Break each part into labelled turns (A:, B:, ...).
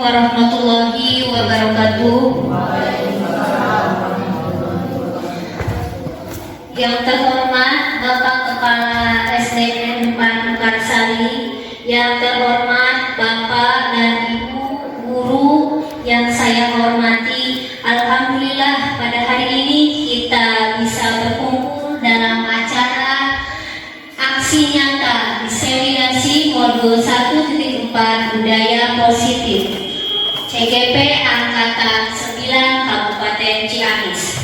A: warahmatullahi wabarakatuh. Yang terhormat Bapak Kepala SDN Panukarsari, yang terhormat Bapak dan Ibu guru yang saya hormati, alhamdulillah pada hari ini kita bisa berkumpul dalam acara aksi nyata diseminasi modul 1.4 budaya positif CGP Angkatan 9 Kabupaten Ciamis.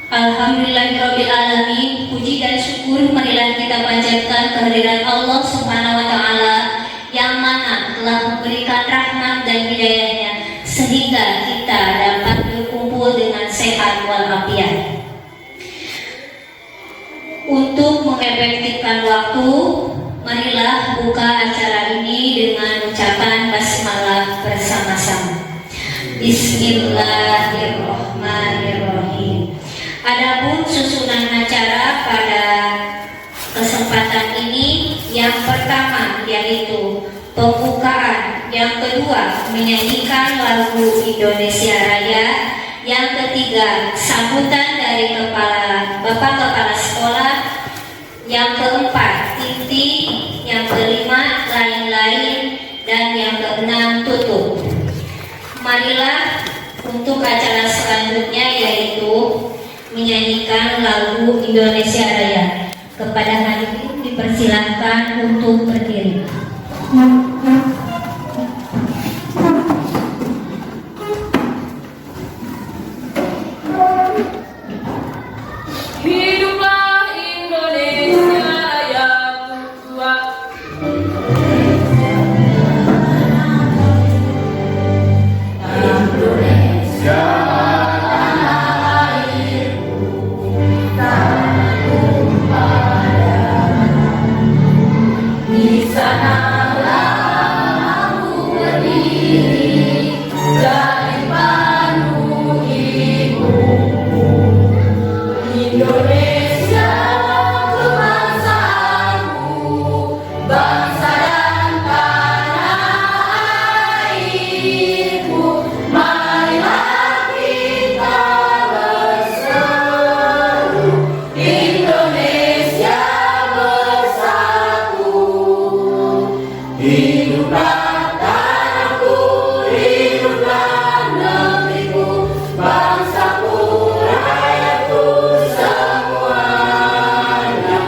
A: Alhamdulillahirrabbilalamin, puji dan syukur marilah kita panjatkan kehadiran Allah Subhanahu wa Ta'ala yang mana telah memberikan rahmat dan hidayahnya sehingga kita dapat berkumpul dengan sehat walafiat. Untuk mengefektifkan waktu, marilah buka acara ini dengan ucapan basmalah bersama-sama. Bismillahirrahmanirrahim. Adapun susunan acara pada kesempatan ini, yang pertama yaitu pembukaan, yang kedua menyanyikan lagu Indonesia Raya, yang ketiga sambutan dari Bapak Kepala Sekolah, yang keempat inti, yang kelima lain-lain, dan yang keenam tutup. Marilah untuk acara selanjutnya yaitu menyanyikan lagu Indonesia Raya. Kepada hadirin dipersilahkan untuk berdiri.
B: Hiduplah Indonesia Raya tua. Indonesia di sanalah aku berdiri dari panu ibuku. Indonesia kebangsaanmu, bangsa dan tanah airku. Marilah kita berseru, Indonesia bersatu. Hiduplah tanahku, hiduplah negeriku, bangsaku, rakyatku semuanya.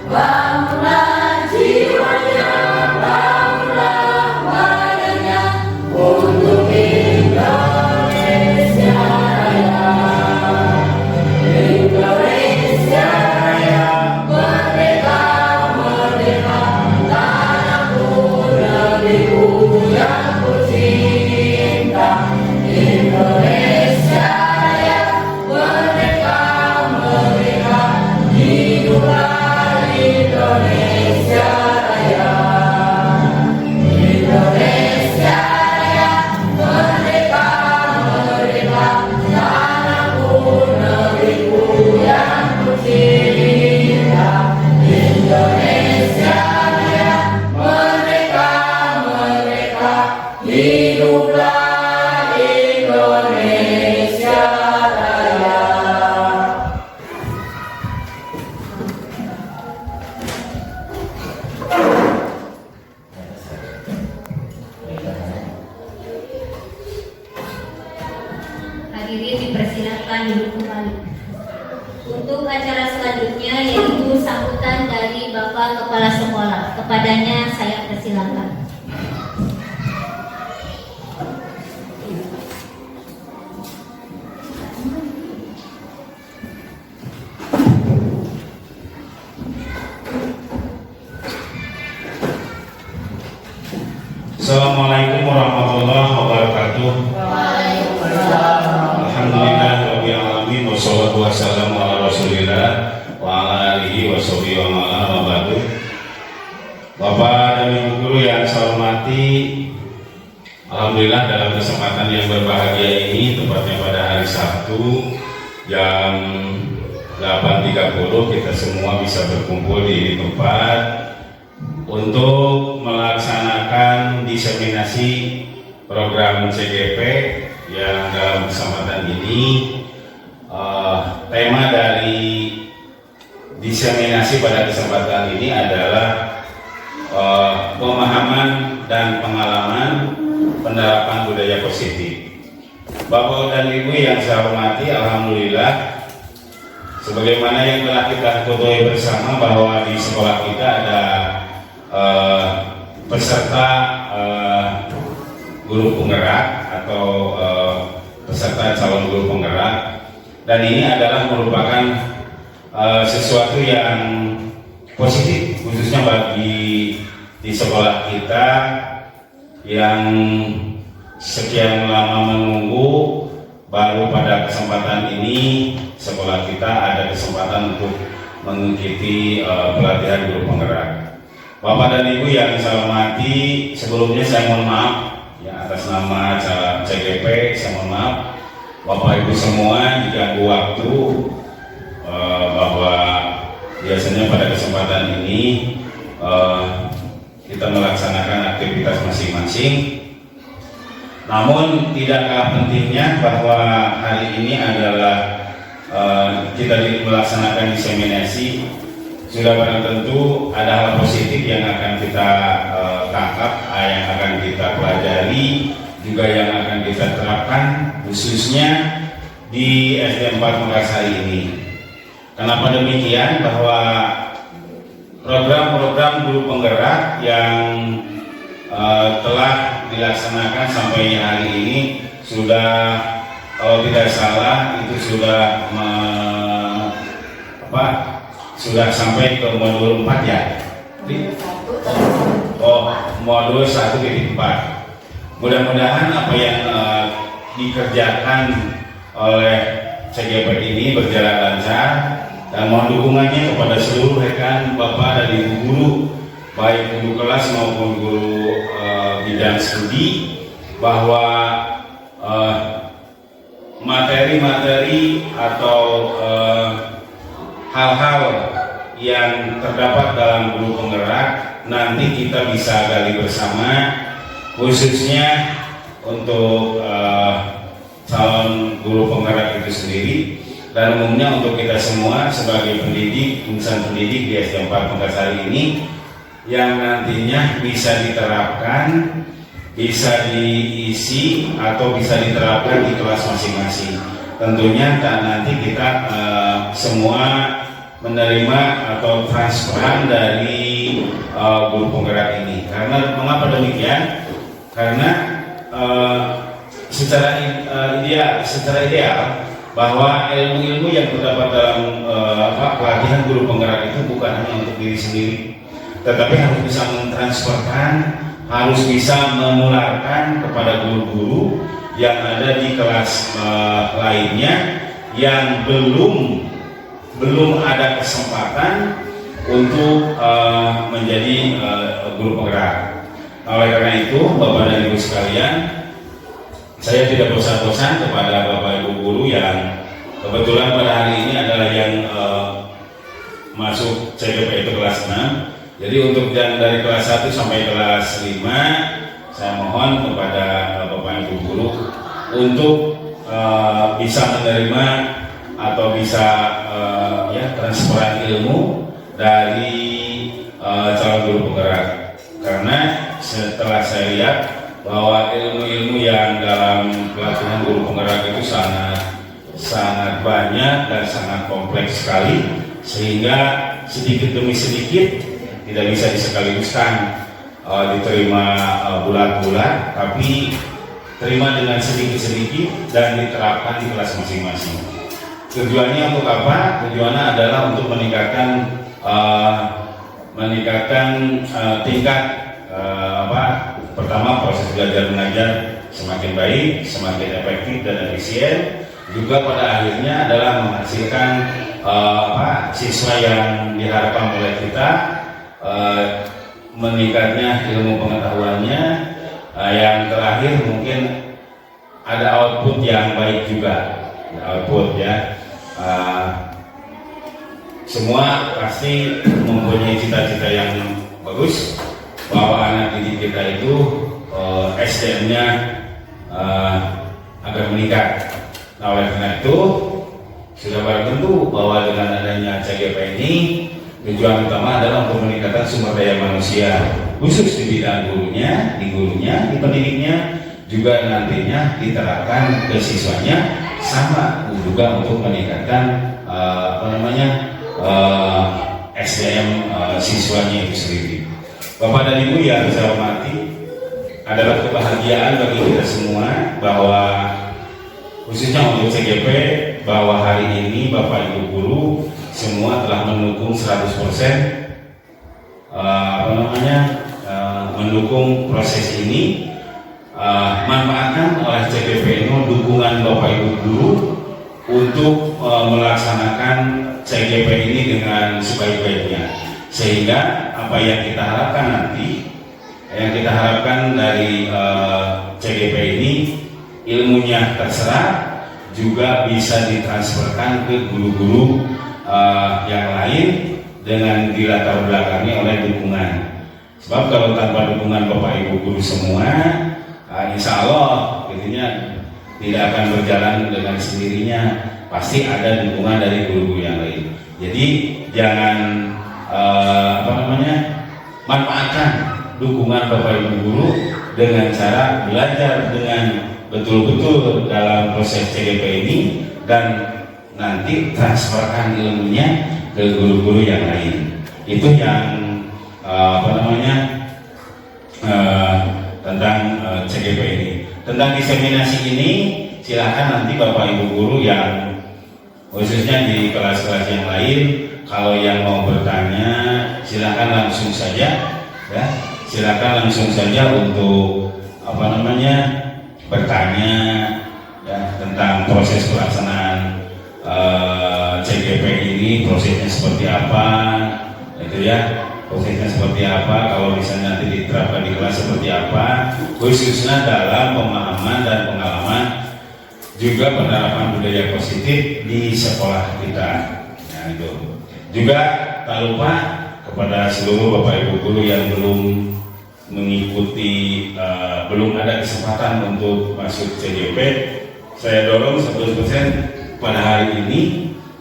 B: Bangunlah jiwanya, bangunlah badannya untuk Indonesia Raya. Indonesia Raya, merdeka, merdeka, tanahku, negeriku yang ku cinta. Indonesia Raya, merdeka, merdeka, hiduplah Indonesia Raya. Indonesia Raya, merdeka, merdeka, tanahku, negeriku yang ku cinta. Indonesia Raya, merdeka, merdeka, hiduplah Indonesia Raya.
A: Hadirin dipersilakan duduk kembali. Untuk acara selanjutnya yaitu sambutan dari Bapak Kepala Sekolah. Kepadanya saya persilakan.
C: Assalamualaikum warahmatullahi wabarakatuh. Alhamdulillah alamin, wassalatu wassalamu ala rasulillah wa ala alihi wa sahbihi wa ma'ala wa ba'du. Bapak dan Ibu guru yang saya hormati, alhamdulillah dalam kesempatan yang berbahagia ini, tepatnya pada hari Sabtu jam 8.30 kita semua bisa berkumpul di tempat untuk melaksanakan diseminasi program CGP yang dalam kesempatan ini tema dari diseminasi pada kesempatan ini adalah pemahaman dan pengalaman penerapan budaya positif. Bapak dan Ibu yang saya hormati, alhamdulillah sebagaimana yang telah kita ketahui bersama bahwa di sekolah kita ada peserta guru penggerak atau peserta calon guru penggerak, dan ini adalah merupakan sesuatu yang positif khususnya bagi di sekolah kita yang sekian lama menunggu, baru pada kesempatan ini sekolah kita ada kesempatan untuk mengikuti pelatihan guru penggerak. Bapak dan Ibu yang saya hormati, sebelumnya saya mohon maaf ya atas nama CGP, saya mohon maaf Bapak Ibu semua diganggu waktu bahwa biasanya pada kesempatan ini kita melaksanakan aktivitas masing-masing. Namun tidak kalah pentingnya bahwa hari ini adalah kita melaksanakan diseminasi, sudah barang tentu ada hal positif yang akan kita tangkap, yang akan kita pelajari, juga yang akan kita terapkan khususnya di SD 4 Makassar ini. Kenapa demikian? Bahwa program-program guru penggerak yang telah dilaksanakan sampai hari ini sudah, kalau tidak salah itu sudah sudah sampai ke modul 4 ya. Modul 1.4. Mudah-mudahan apa yang dikerjakan oleh CGP ini berjalan lancar, dan mohon dukungannya kepada seluruh rekan Bapak dan Ibu guru, baik guru kelas maupun guru bidang studi, bahwa materi-materi atau hal-hal yang terdapat dalam guru penggerak nanti kita bisa gali bersama, khususnya untuk calon guru penggerak itu sendiri, dan umumnya untuk kita semua sebagai pendidik, insan pendidik di SD 4 Makassar ini, yang nantinya bisa diterapkan, bisa diisi atau bisa diterapkan di kelas masing-masing. Tentunya nanti kita semua menerima atau transferan dari guru penggerak ini. Karena mengapa demikian? Karena secara ideal bahwa ilmu-ilmu yang terdapat dalam pelatihan guru penggerak itu bukan hanya untuk diri sendiri, tetapi harus bisa mentransferkan, harus bisa menularkan kepada guru-guru yang ada di kelas lainnya yang belum ada kesempatan untuk menjadi guru penggerak. Oleh karena itu, Bapak dan Ibu sekalian, saya tidak bosan-bosan kepada Bapak Ibu guru yang kebetulan pada hari ini adalah yang masuk CGP itu kelas 6. Jadi untuk yang dari kelas 1 sampai kelas 5, saya mohon kepada Bapak Ibu guru untuk bisa menerima atau bisa transferan ilmu dari calon guru penggerak. Karena setelah saya lihat bahwa ilmu-ilmu yang dalam pelatihan guru penggerak itu sangat banyak dan sangat kompleks sekali, sehingga sedikit demi sedikit tidak bisa disekaliguskan diterima bulat-bulat, tapi terima dengan sedikit-sedikit dan diterapkan di kelas masing-masing. Tujuannya untuk apa? Tujuannya adalah untuk meningkatkan tingkat pertama proses belajar mengajar semakin baik, semakin efektif dan efisien. Juga pada akhirnya adalah menghasilkan siswa yang diharapkan oleh kita, meningkatnya ilmu pengetahuannya, yang terakhir mungkin ada output yang baik juga. Output ya, semua pasti mempunyai cita-cita yang bagus bahwa anak didik kita itu SDM-nya agar meningkat. Nah, oleh karena itu sudah barang tentu bahwa dengan adanya CGP ini tujuan utama adalah untuk meningkatkan sumber daya manusia, khusus di bidang gurunya, di pendidiknya, juga nantinya diterapkan ke siswanya, sama juga untuk meningkatkan SDM siswanya itu sendiri. Bapak dan Ibu yang saya hormati, adalah kebahagiaan bagi kita semua bahwa khususnya untuk CGP, bahwa hari ini Bapak Ibu guru semua telah mendukung 100% mendukung proses ini. Manfaatkan oleh CGP ini dukungan Bapak Ibu guru untuk melaksanakan CGP ini dengan sebaik-baiknya, sehingga apa yang kita harapkan nanti, yang kita harapkan dari CGP ini, ilmunya terserap, juga bisa ditransferkan ke guru-guru yang lain dengan dilatar belakangi oleh dukungan. Sebab kalau tanpa dukungan Bapak Ibu guru semua, insya Allah intinya tidak akan berjalan dengan sendirinya, pasti ada dukungan dari guru-guru yang lain. Jadi jangan manfaatkan dukungan Bapak Ibu guru dengan cara belajar dengan betul-betul dalam proses CGP ini, dan nanti transferkan ilmunya ke guru-guru yang lain. Itu yang tentang CGP ini. Tentang diseminasi ini, silakan nanti Bapak Ibu guru yang khususnya di kelas-kelas yang lain, kalau yang mau bertanya silakan langsung saja, ya. Silakan langsung saja untuk bertanya, ya, tentang proses pelaksanaan CGP ini, prosesnya seperti apa, itu ya, prosesnya seperti apa, kalau misalnya nanti diterapkan di kelas seperti apa, khususnya dalam pemahaman dan pengalaman juga penerapan budaya positif di sekolah kita. Nah, itu juga tak lupa kepada seluruh Bapak Ibu guru yang belum mengikuti, belum ada kesempatan untuk masuk CGP, saya dorong 100% pada hari ini,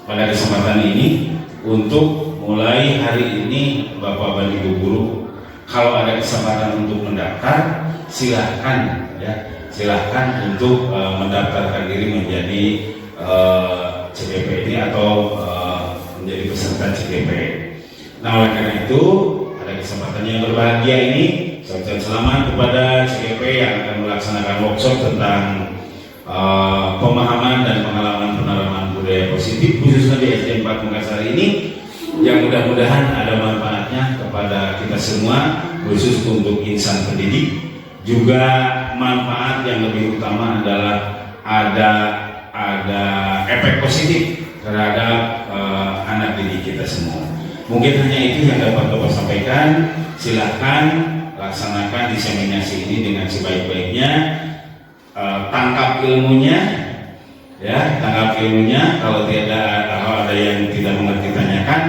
C: pada kesempatan ini, untuk mulai hari ini Bapak dan Ibu guru, kalau ada kesempatan untuk mendaftar, silahkan, ya, silahkan untuk mendaftarkan diri menjadi CGP ini atau menjadi peserta CGP. Nah, oleh karena itu ada kesempatan yang berbahagia ini, saya ucapkan selamat kepada CGP yang akan melaksanakan workshop tentang pemahaman dan pengalaman penerapan budaya positif khususnya di SD 4 Makassar ini, yang mudah-mudahan ada manfaatnya kepada kita semua, khusus untuk insan pendidik. Juga manfaat yang lebih utama adalah ada efek positif terhadap anak didik kita semua. Mungkin hanya itu yang dapat Bapak sampaikan. Silahkan laksanakan diseminasi ini dengan sebaik-baiknya. Tangkap ilmunya, ya, tangkap ilmunya. Kalau ada yang tidak mengerti, tanyakan,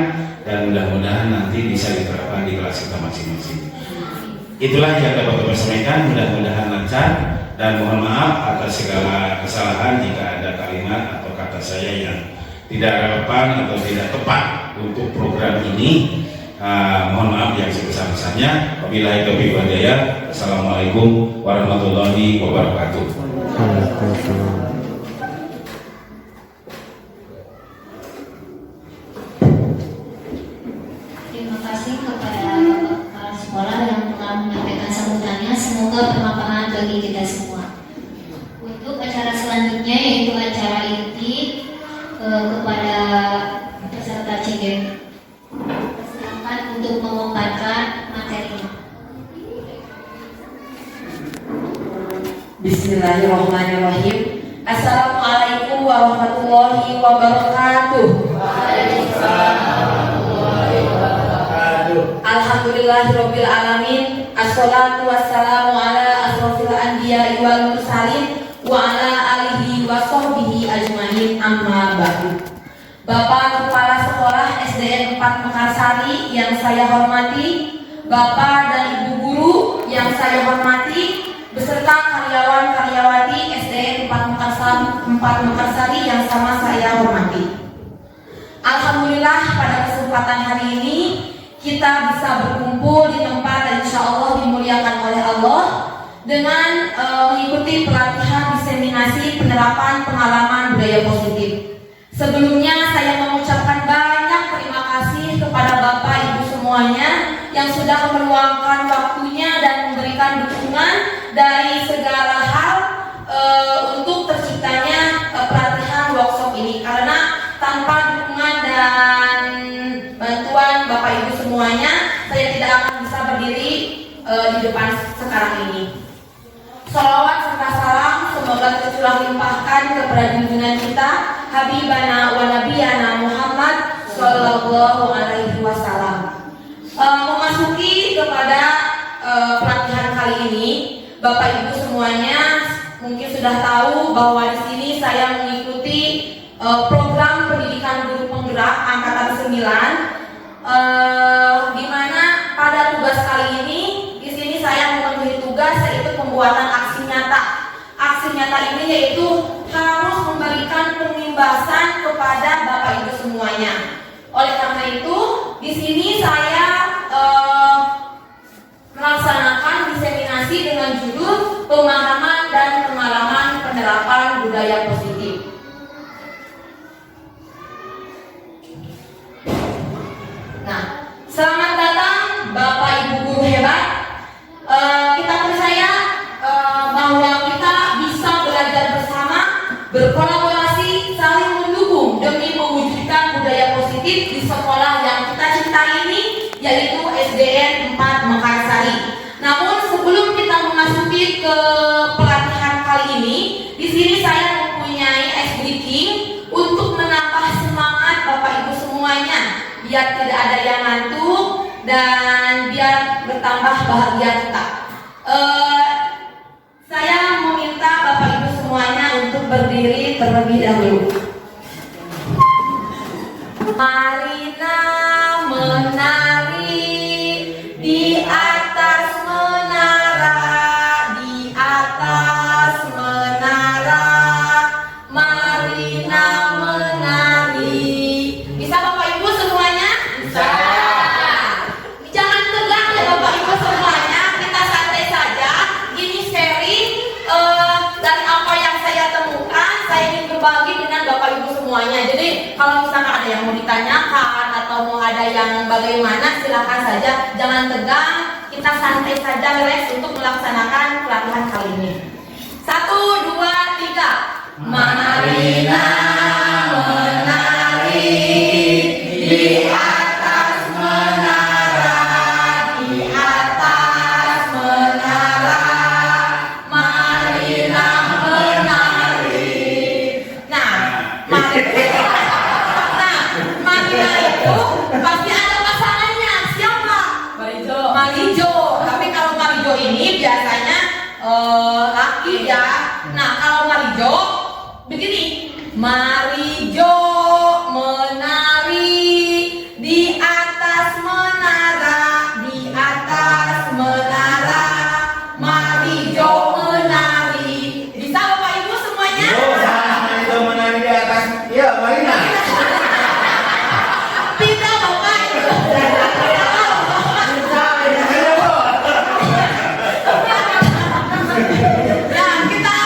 C: dan mudah-mudahan nanti bisa diterapkan di kelas kita masing-masing. Itulah yang dapat Bapak sampaikan. Mudah-mudahan lancar, dan mohon maaf atas segala kesalahan jika ada kalimat atau kata saya yang tidak relevan atau tidak tepat untuk program ini. Mohon maaf yang sebesar-besarnya. Wabillahi taufiq wal hidayah. Assalamualaikum warahmatullahi wabarakatuh.
A: Terima kasih kepada Bapak Kepala Sekolah yang telah menyampaikan sambutannya. Semoga bermanfaat bagi kita semua. Untuk acara selanjutnya, yaitu acara inti kepada peserta CGP, silakan untuk memaparkan materi.
B: Bismillahirrahmanirrahim. Assalamualaikum warahmatullahi wabarakatuh. Alhamdulillahirabbil alamin. Assalatu wassalamu ala asrofil anbiya'i wal mursalin wa ala alihi wa sahbihi ajmain, amma ba'du. Bapak Kepala Sekolah SDN 4 Mekarsari yang saya hormati, Bapak dan Ibu guru yang saya hormati, beserta karyawan-karyawati SDN 4 Mekarsari yang sama saya hormati. Alhamdulillah pada kesempatan hari ini kita bisa berkumpul di tempat yang insya Allah dimuliakan oleh Allah dengan mengikuti pelatihan diseminasi penerapan pengalaman budaya positif. Sebelumnya saya mengucapkan banyak terima kasih kepada Bapak Ibu semuanya yang sudah meluangkan waktunya dan memberikan dukungan dari segala hal untuk terciptanya pelatihan workshop ini, karena tanpa dukungan dan bantuan Bapak Ibu semuanya saya tidak akan bisa berdiri di depan sekarang ini. Salawat serta salam semoga tercurah limpahkan kepada junjungan kita Habibana wa Nabiyana Muhammad Sallallahu Alaihi Wasallam. Memasuki kepada pelatihan kali ini, Bapak Ibu semuanya mungkin sudah tahu bahwa di sini saya mengikuti program pendidikan guru penggerak angkatan 9, di mana pada tugas kali ini di sini saya memenuhi tugas yaitu pembuatan aksi nyata. Aksi nyata ini yaitu harus memberikan pengimbasan kepada Bapak Ibu semuanya. Oleh karena itu, di sini saya melaksanakan diseminasi dengan judul pemahaman dan pengalaman penerapan budaya positif. Nah, selamat datang Bapak Ibu guru hebat. Kita percaya bahwa kita bisa belajar bersama, berkolaborasi, saling mendukung demi mewujudkan budaya positif di sekolah yang kita cintai ini, yaitu SDN 4 Mekarsari. Namun sebelum kita memasuki ke pelatihan kali ini, di sini saya mempunyai ice breaking untuk menambah semangat Bapak Ibu semuanya, biar tidak ada yang ngantuk dan biar bertambah bahagia kita. Saya meminta Bapak Ibu semuanya untuk berdiri terlebih dahulu. Marina menari di atas menara, di atas menara. Marina menari. Bisa Bapak Ibu semuanya? Bisa. Jangan tegang ya Bapak Ibu semuanya, kita santai saja. Ini sharing dari apa yang saya temukan, saya ingin berbagi dengan Bapak Ibu semuanya. Jadi kalau misalkan ada yang mau ditanyakan atau mau ada yang bagaimana, silakan saja. Jangan tegang, kita santai saja, relax untuk melaksanakan pelatihan kali ini. 1, 2, 3. Marina menari di atas menara, di atas menara. Marina menari. Nah, Marina itu pasti ada pasangannya. Siapa? Marijo. Tapi kalau Marijo ini biasanya laki ya. Nah, kalau Marijo begini. Marijo menari di atas menara, di atas menara. Marijo menari. Bisa Bapak Ibu semuanya?
D: Marijo menari di atas. Iya, Marina.
B: Tidak Bapak Ibu. Nah, kita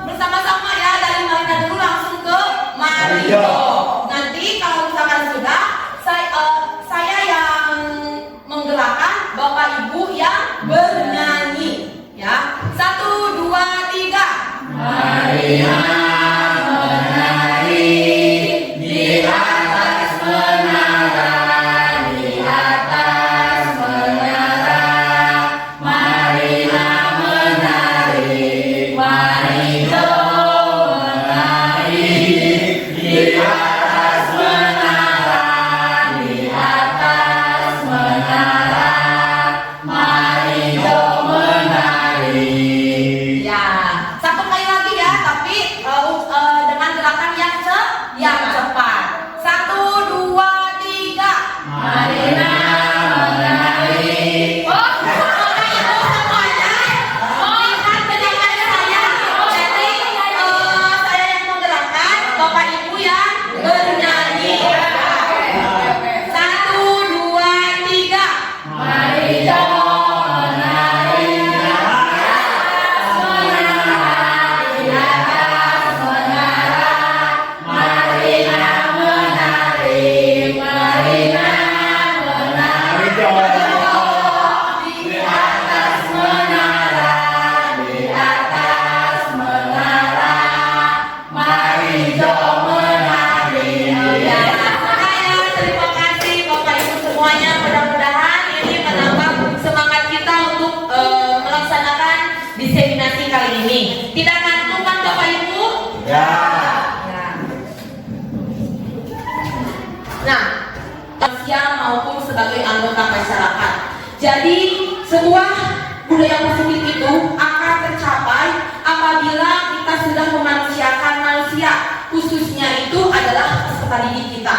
B: bersama-sama ya, dari Marina dulu langsung ke Marijo. Nanti kalau misalkan sudah, saya yang menggerakkan, Bapak Ibu yang bernyanyi ya. 1, 2, 3. Marina menari di atas menara, di atas menara. Marina menari, Marijo menari di atas menara, di atas menara. Marijo menari. Ya, satu kali lagi ya, tapi anggota masyarakat. Jadi sebuah budaya positif itu akan tercapai apabila kita sudah memanusiakan manusia, khususnya itu adalah peserta didik kita.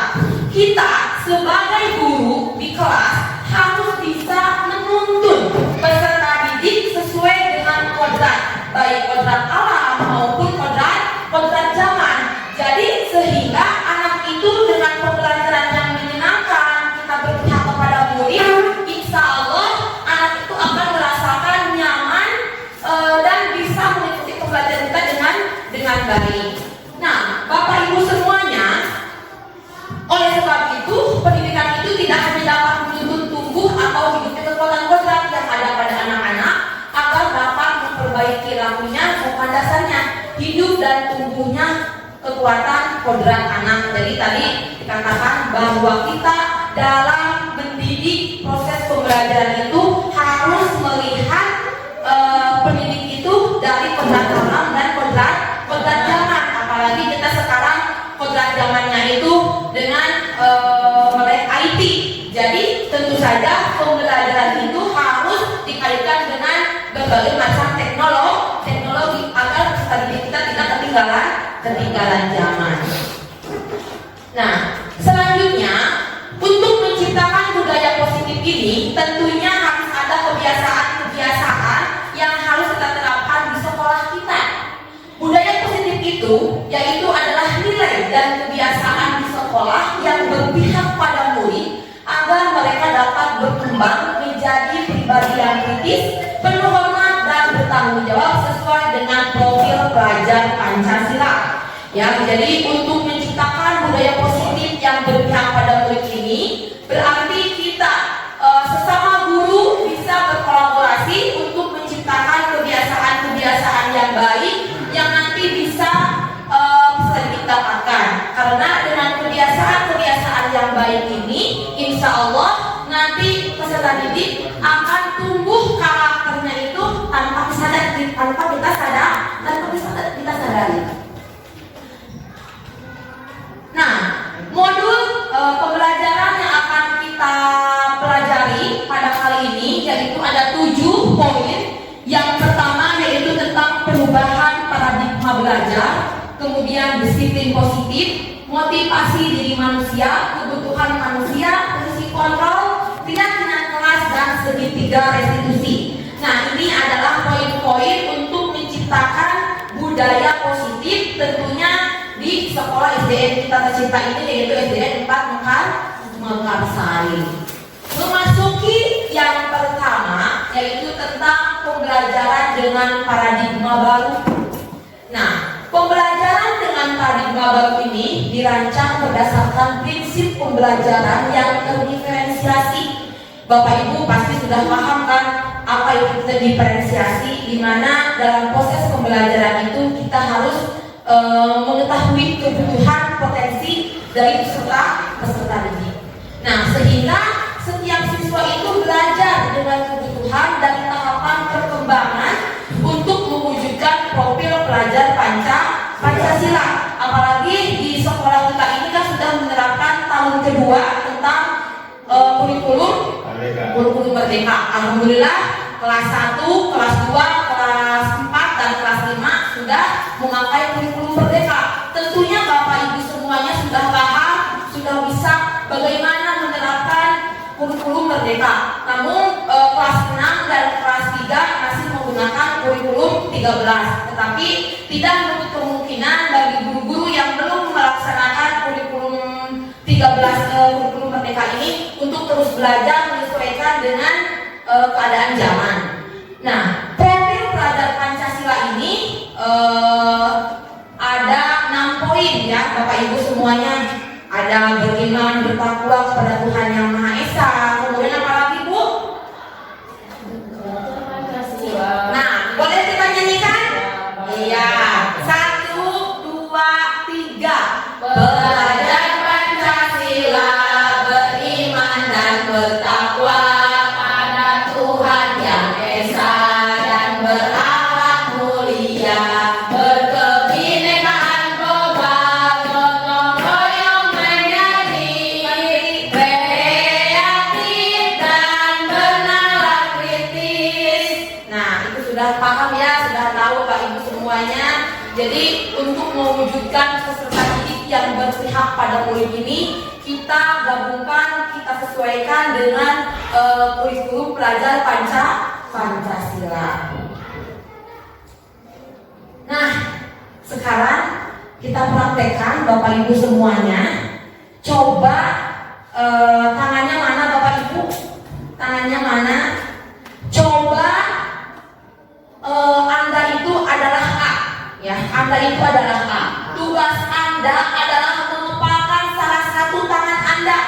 B: Kita sebagai guru di kelas harus bisa menuntun peserta didik sesuai dengan kodrat, baik kodrat alam maupun kodrat zaman. Jadi sehingga anak itu dengan pembelajaran yang menyenangkan, kita berpihak kepada murid, insya Allah anak itu akan merasakan nyaman dan bisa mengikuti pembelajaran kita dengan baik. Nah, Bapak Ibu semuanya, oleh sebab itu pendidikan itu tidak hanya dapat menuntun tumbuh atau hidupnya kekuatan kodrat yang ada pada anak-anak agar dapat memperbaiki lakunya maupun dasarnya hidup dan tumbuhnya kekuatan kodrat anak. Jadi tadi dikatakan bahwa kita dalam mendidik proses pembelajaran itu harus melihat pendidik itu dari kodrat alam dan kodrat zaman. Apalagi kita sekarang kodrat zamannya itu dengan melek IT. Jadi tentu saja pembelajaran itu harus dikaitkan dengan berbagai macam teknologi agar peserta didik kita tidak ketinggalan zaman. Nah, selanjutnya untuk menciptakan budaya positif ini tentunya harus ada kebiasaan-kebiasaan yang harus kita terapkan di sekolah kita. Budaya positif itu yaitu adalah nilai dan kebiasaan di sekolah yang berpihak pada murid agar mereka dapat berkembang menjadi pribadi yang kritis, penuh hormat dan bertanggung jawab sesuai dengan profil pelajar Pancasila. Ya, jadi untuk menciptakan budaya positif yang berpihak pada murid ini berarti kita sesama guru bisa berkolaborasi untuk menciptakan kebiasaan-kebiasaan yang baik yang nanti bisa kita dapatkan. Karena dengan kebiasaan-kebiasaan yang baik ini, insya Allah nanti peserta didik akan tumbuh karakternya itu tanpa kita sadari. Nah, modul pembelajaran yang akan kita pelajari pada kali ini yaitu ada 7 poin. Yang pertama yaitu tentang perubahan paradigma belajar, kemudian disiplin positif, motivasi diri manusia, kebutuhan manusia, fungsi kontrol, keyakinan kelas dan segitiga restitusi. Nah, ini adalah poin-poin untuk menciptakan budaya positif tentunya di sekolah SDN kita tercinta ini yaitu SDN 4 Mekarsari. Memasuki yang pertama yaitu tentang pembelajaran dengan paradigma baru. Nah, pembelajaran dengan paradigma baru ini dirancang berdasarkan prinsip pembelajaran yang terdiferensiasi. Bapak Ibu pasti sudah paham kan apa itu terdiferensiasi, di mana dalam proses pembelajaran itu kita harus mengetahui kebutuhan potensi dari peserta didik. Nah, sehingga setiap siswa itu belajar dengan kebutuhan dan tahapan perkembangan untuk mewujudkan profil pelajar Pancasila. Apalagi di sekolah kita ini kan sudah menerapkan tahun kedua tentang kurikulum Merdeka. Alhamdulillah kelas 1, kelas 2, kelas 4 dan kelas 5 sudah memakai kurikulum Merdeka. Tentunya Bapak Ibu semuanya sudah paham, sudah bisa bagaimana menerapkan kurikulum Merdeka. Namun kelas 6 dan kelas 3 masih menggunakan kurikulum 13. Tetapi tidak menutup kemungkinan bagi guru-guru yang belum melaksanakan kurikulum 13 kurikulum Merdeka ini untuk terus belajar menyesuaikan dengan keadaan zaman. Nah, profil pelajar Pancasila ini ada 6 poin ya Bapak Ibu semuanya. Ada beriman, bertakwa kepada Tuhan Yang Maha Esa. Kemudian apa lagi Bu? Nah, boleh kita nyanyikan? Iya. 1, 2, 3. Belajar Pancasila, beriman dan bertakwa pada Tuhan Yang Esa dan berakhlak mulia, berkebinekaan global, gotong royong menjadi sudah paham ya, sudah tahu Bapak Ibu semuanya. Jadi untuk mewujudkan peserta didik yang berpihak pada murid ini, kita gabungkan, kita sesuaikan dengan kurikulum pelajar Pancasila. Nah, sekarang kita praktekkan Bapak Ibu semuanya. Coba tangannya mana Bapak Ibu? Tangannya mana? Coba Anda itu adalah A, ya. Anda itu adalah A. Tugas Anda adalah mengepalkan salah satu tangan Anda.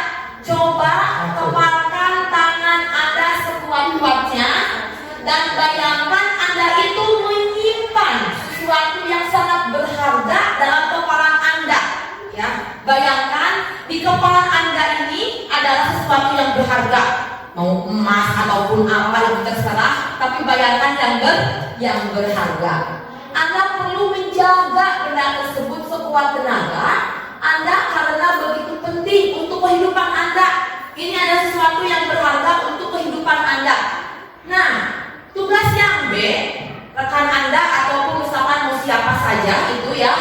B: Coba kepalkan tangan Anda sekuat-kuatnya dan bayangkan Anda itu menyimpan sesuatu yang sangat berharga dalam kepalan Anda, ya. Bayangkan di kepala Anda ini adalah sesuatu yang berharga, mau emas ataupun apa yang terserah, tapi bayangkan yang berharga. Anda perlu menjaga benda tersebut sekuat tenaga Anda karena begitu penting untuk kehidupan Anda. Ini adalah sesuatu yang berharga untuk kehidupan Anda. Nah, tugas yang B, rekan Anda ataupun misalkan mau siapa saja itu ya,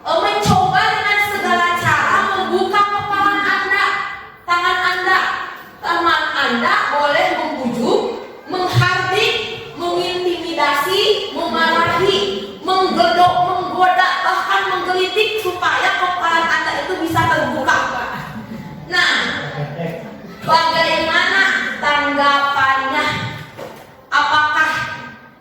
B: mencoba dengan segala cara membuka kepala Anda, tangan Anda. Teman Anda boleh membujuk, menghardik, mengintimidasi, memarahi, menggedok, menggoda, bahkan menggelitik supaya kepala Anda itu bisa terbuka. Nah, bagaimana tanggapannya? Apakah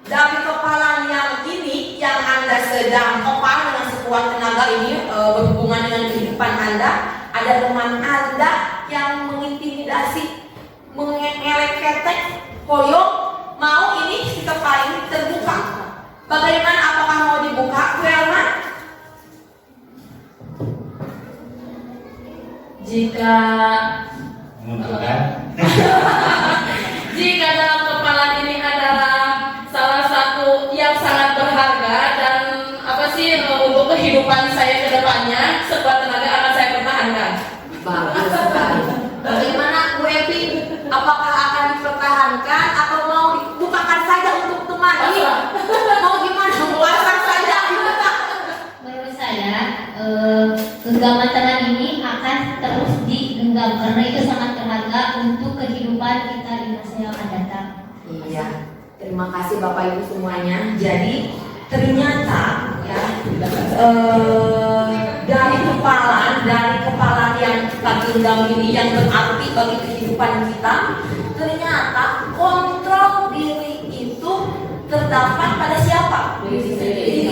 B: dari kepala yang ini yang Anda sedang kepal dengan sekuat tenaga ini berhubungan dengan kehidupan Anda, ada teman Anda yang mengintimidasi, mengelek-ketek, koyok, mau ini si kepala ini terbuka. Bagaimana, apakah mau dibuka, Bu Elman? Jika jika dalam kepala ini adalah salah satu yang sangat berharga dan untuk kehidupan saya ke depannya, sekuat tenaga akan saya pertahankan. Bagus sekali. Bagaimana Bu Evi? Apakah akan dipertahankan atau mau dibukakan saja untuk teman? Mau gimana? Bukakan saja.
A: Menurut saya, genggaman tangan ini akan terus digenggam karena itu sangat berharga untuk kehidupan kita di masa yang akan datang.
B: Iya, terima kasih Bapak Ibu semuanya. Jadi ternyata ya dari kepala yang kita genggam ini yang berarti bagi kehidupan kita, ternyata kontrol diri itu terdapat pada siapa? Diri sendiri.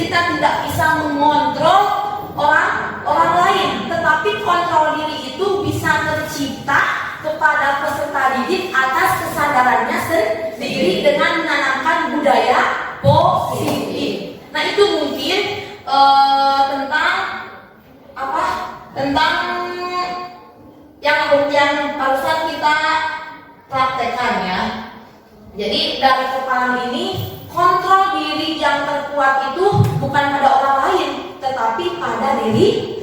B: Kita tidak bisa mengontrol orang lain, tetapi kontrol diri itu bisa tercipta kepada peserta didik atas kesadarannya sendiri dengan menanamkan budaya positif. Nah, itu mungkin tentang yang barusan kita praktekkan ya. Jadi dari kepala ini, kontrol diri yang terkuat itu bukan pada orang lain, tetapi pada diri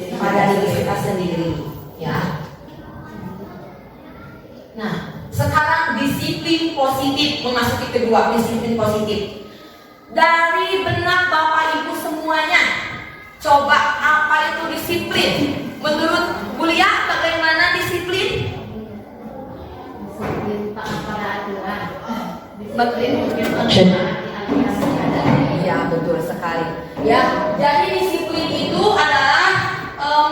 B: kita sendiri ya. Nah, sekarang disiplin positif, memasuki kedua, disiplin positif. Dari benak Bapak Ibu semuanya, coba apa itu disiplin? Menurut Bu Lia, bagaimana disiplin?
A: Disiplin taat pada aturan.
B: Iya, betul sekali. Ya, jadi disiplin itu adalah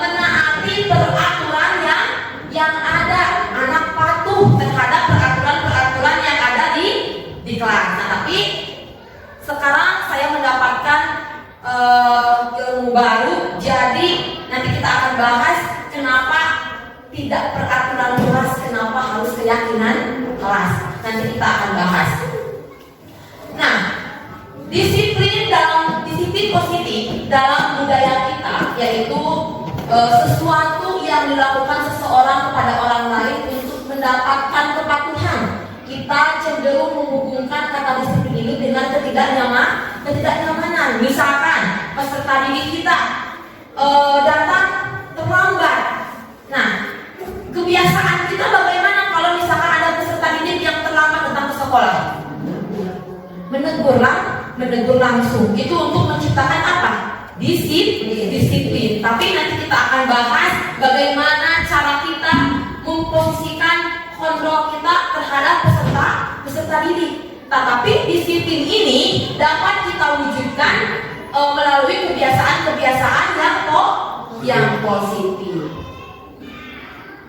B: menaati peraturan yang ada, anak patuh terhadap peraturan-peraturan yang ada di kelas. Nah, tapi sekarang saya mendapatkan ilmu baru. Jadi nanti kita akan bahas kenapa tidak peraturan kelas, kenapa harus keyakinan kelas. Nanti kita akan bahas. Nah, disiplin positif dalam budaya kita yaitu sesuatu yang dilakukan seseorang kepada orang lain untuk mendapatkan kepatuhan. Kita cenderung menghubungkan kata disiplin ini dengan ketidaknyamanan. Misalkan peserta didik kita datang terlambat. Nah, kebiasaan kita bagaimana kalau misalkan ada peserta didik yang terlambat datang ke sekolah? menegur langsung. Itu untuk menciptakan apa? Disiplin. Tapi nanti kita akan bahas bagaimana cara kita memposisikan kontrol kita terhadap peserta didik. Tetapi disiplin ini dapat kita wujudkan melalui kebiasaan-kebiasaan yang positif.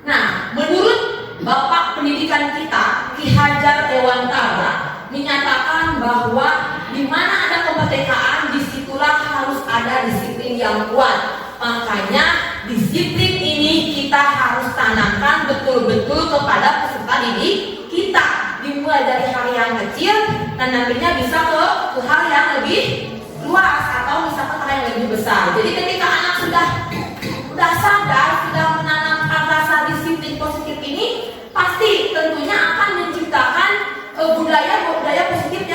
B: Nah, menurut Bapak Pendidikan kita, Ki Hajar Dewantara, menyatakan bahwa di mana ada kemerdekaan, disitulah harus ada disiplin yang kuat. Makanya disiplin ini kita harus tanamkan betul-betul kepada peserta didik kita, dimulai dari hal yang kecil dan nantinya bisa ke hal yang lebih luas atau misalkan hal yang lebih besar. Jadi ketika anak sudah sadar, sudah menanamkan rasa disiplin positif ini, pasti tentunya akan menciptakan budaya positif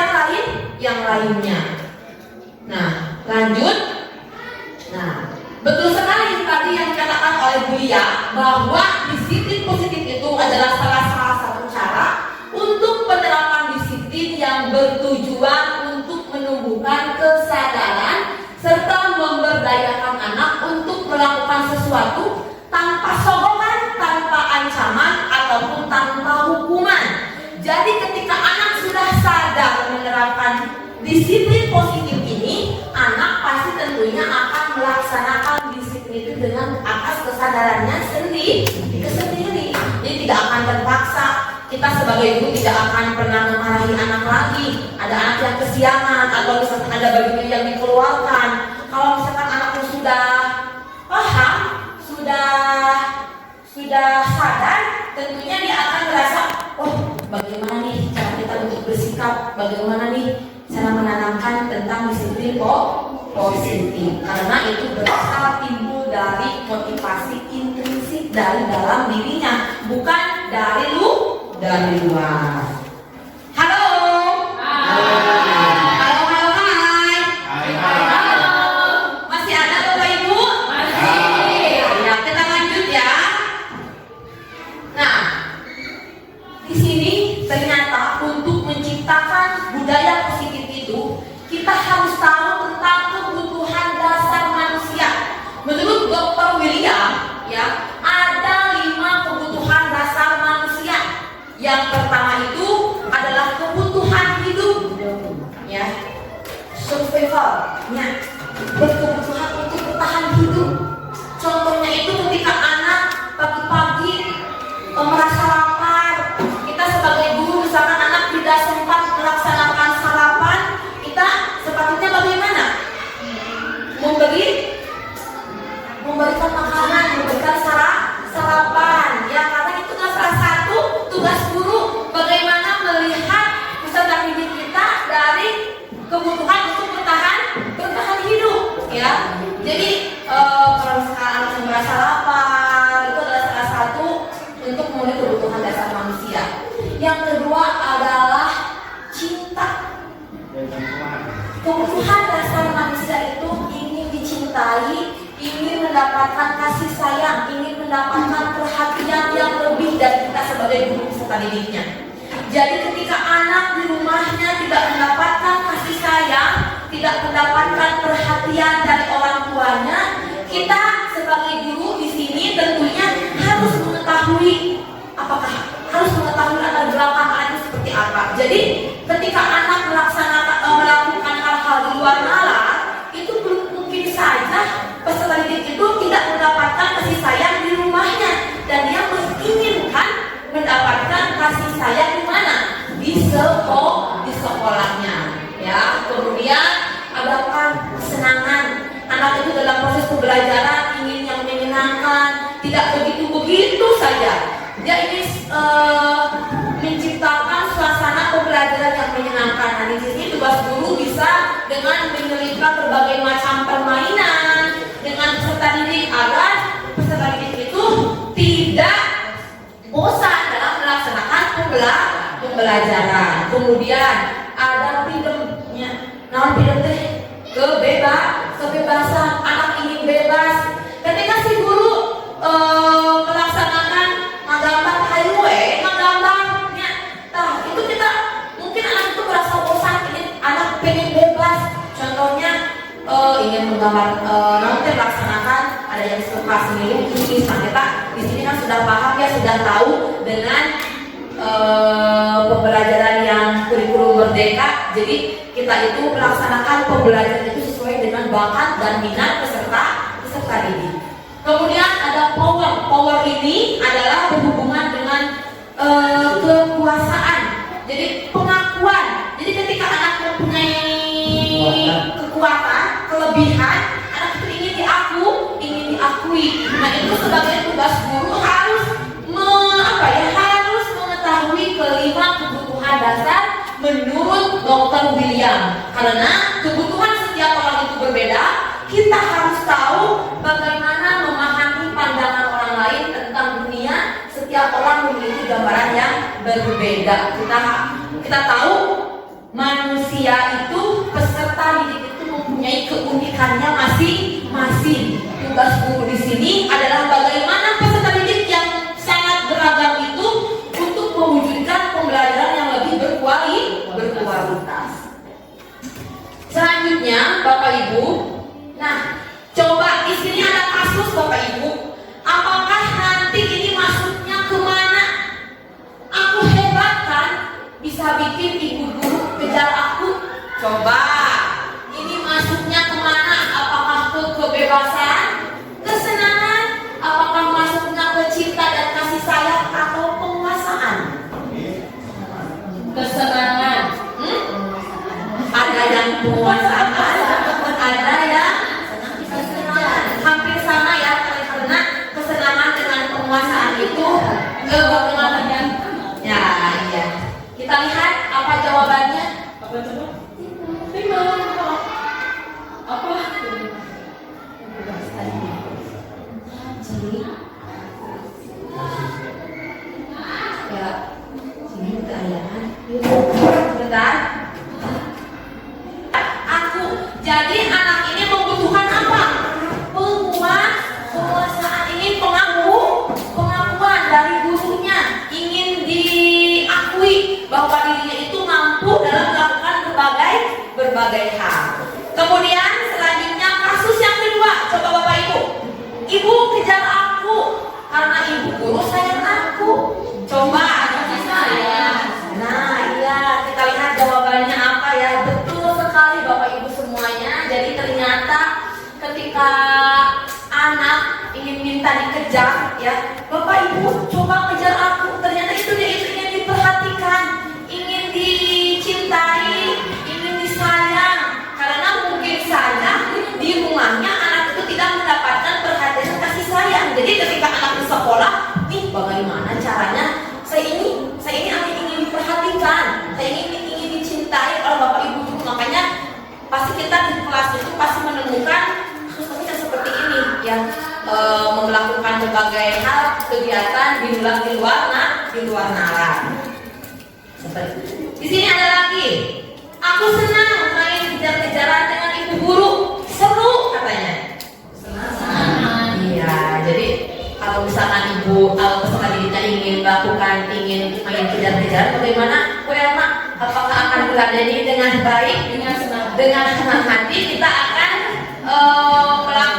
B: yang lainnya. Nah, lanjut. Nah, betul sekali tadi yang dikatakan oleh Bulia bahwa disiplin positif itu adalah salah satu cara untuk penerapan disiplin yang bertujuan untuk menumbuhkan kesadaran serta memberdayakan anak untuk melakukan sesuatu tanpa sokongan, tanpa ancaman ataupun tanpa hukuman. Jadi ketika anak sudah sadar menerapkan disiplin positif ini, anak pasti tentunya akan melaksanakan disiplin itu dengan atas kesadarannya sendiri. Jadi tidak akan terpaksa. Kita sebagai ibu tidak akan pernah memarahi anak lagi. Ada anak yang kesiangan atau misalkan ada baju yang dikeluarkan. Kalau misalkan anakku sudah paham, sudah sadar, tentunya dia akan merasa, oh bagaimana nih cara kita untuk bersikap, bagaimana nih cara menanamkan tentang disiplin positif. Karena itu berasal timbul dari motivasi intrinsik dari dalam dirinya, bukan dari luar. Halo. Masih ada Bapak Ibu? Masih. Ya, kita lanjut ya. Nah, di sini ternyata untuk menciptakan budaya positif itu kita harus tahu tentang kebutuhan dasar manusia. Menurut Dr. William, ya, ada 5 kebutuhan dasar manusia. Yang pertama itu adalah kebutuhan hidup, ya, survival, ya, berkebutuhan untuk bertahan hidup. Contohnya itu ketika anak pagi-pagi merasa lapar, kita sebagai guru misalkan anak tidak sempat melaksanakan sarapan, kita sepatutnya bagaimana? Memberikan makanan, memberikan sarapan, ya, karena itu adalah salah satu tugas guru, bagaimana melihat peserta didik kita dari kebutuhan untuk bertahan hidup, ya. Jadi kalau misalkan anak yang merasa lapar, itu adalah salah satu untuk memenuhi kebutuhan dasar manusia. Yang kedua adalah cinta. Kebutuhan dasar manusia itu ingin dicintai, ingin mendapatkan kasih sayang, ingin mendapatkan perhatian yang lebih dari kita sebagai guru peserta didiknya. Jadi ketika anak di rumahnya tidak mendapatkan kasih sayang, tidak mendapatkan perhatian dari orang tuanya, kita sebagai guru di sini tentunya harus mengetahui latar belakang anak itu seperti apa. Jadi ketika anak melakukan hal-hal di luar nalar, itu mungkin saja peserta didik itu tidak mendapatkan kasih sayang di rumahnya, dan dia menginginkan mendapatkan kasih sayang di mana? Di sekolahnya, ya. Kemudian adakan kesenangan. Anak itu dalam proses pembelajaran ingin yang menyenangkan, tidak begitu saja. Dia ingin menciptakan suasana pembelajaran yang menyenangkan. Nah, di sini tugas guru bisa dengan menyelipkan berbagai macam permainan dengan peserta didik agar peserta didik itu tidak bosan dalam melaksanakan pembelajaran. Kemudian ada freedom-nya. Nah, freedom teh kebebasan. Anak ingin bebas. Ketika si guru melaksanakan menggambar highway, menggambarnya, nah itu kita mungkin anak itu merasa bosan, ini anak menggambar, nanti melaksanakan ada yang suka seni lukis. Nah kita di sini kan sudah paham ya, sudah tahu dengan pembelajaran yang kurikulum merdeka. Jadi kita itu melaksanakan pembelajaran itu sesuai dengan bakat dan minat peserta didik. Kemudian ada power. Power ini adalah berhubungan dengan kekuasaan. Jadi pengakuan. Jadi ketika anak mempunyai kekuatan, kelebihan, anak itu ingin diakui. Nah itu sebagai tugas guru harus harus mengetahui kelima kebutuhan dasar menurut Dr. William. Karena kebutuhan setiap orang itu berbeda, kita harus tahu bagaimana memahami pandangan orang lain tentang dunia. Setiap orang memiliki gambaran yang berbeda. Kita tahu manusia itu, peserta didik itu mempunyai keunikannya masing-masing. Tugas guru di sini adalah bagaimana peserta didik yang sangat beragam itu untuk mewujudkan pembelajaran yang lebih berkualitas. Selanjutnya, Bapak Ibu, nah coba di sini ada kasus Bapak Ibu. Apakah nanti ini masuknya kemana? Aku hebat kan, bisa bikin ibu guru kejar aku. Coba ini masuknya kemana? Apakah ke kebebasan, kesenangan? Apakah masuknya ke cinta dan kasih sayang atau penguasaan? Kesenangan. Ada yang penguasaan, ada yang kesenangan. Hampir sama ya, karena kesenangan dengan penguasaan itu ya, iya. Kita lihat apa jawabannya. Apa coba? Apa? Ya, sini keayaan. Bentar. Jadi anak ini membutuhkan apa? Penguasaan ini pengakuan dari gurunya, ingin diakui bahwa dirinya itu mampu dalam melakukan berbagai hal. Kemudian selanjutnya kasus yang kedua, coba Bapak Ibu. Ibu kejar aku karena ibu guru sayang aku. Coba saya. Nah iya, kita lihat jawabannya apa ya. Betul sekali Bapak Ibu semuanya. Jadi ternyata ketika anak ingin minta dikejar ya, Bapak Ibu coba kejar aku. Ternyata itu dia itu ingin diperhatikan, ingin dicintai, ingin disayang. Karena mungkin saja di rumahnya anak itu tidak mendapatkan perhatian dan kasih sayang. Jadi ketika anak di sekolah, nih bagaimana caranya saya ini ingin diperhatikan, saya ingin dicintai oleh Bapak Ibu guru. Makanya pasti kita di kelas itu pasti menemukan kasus yang seperti ini ya, melakukan berbagai hal kegiatan di luar nalar. Seperti di sini ada lagi, aku senang main kejar-kejaran dengan ibu guru, seru katanya. Iya, jadi kalau misalkan ibu peserta didiknya ingin main kejar-kejaran, bagaimana Bu Elma? Apakah akan diladeni dengan baik, dengan senang hati? Kita akan melakukan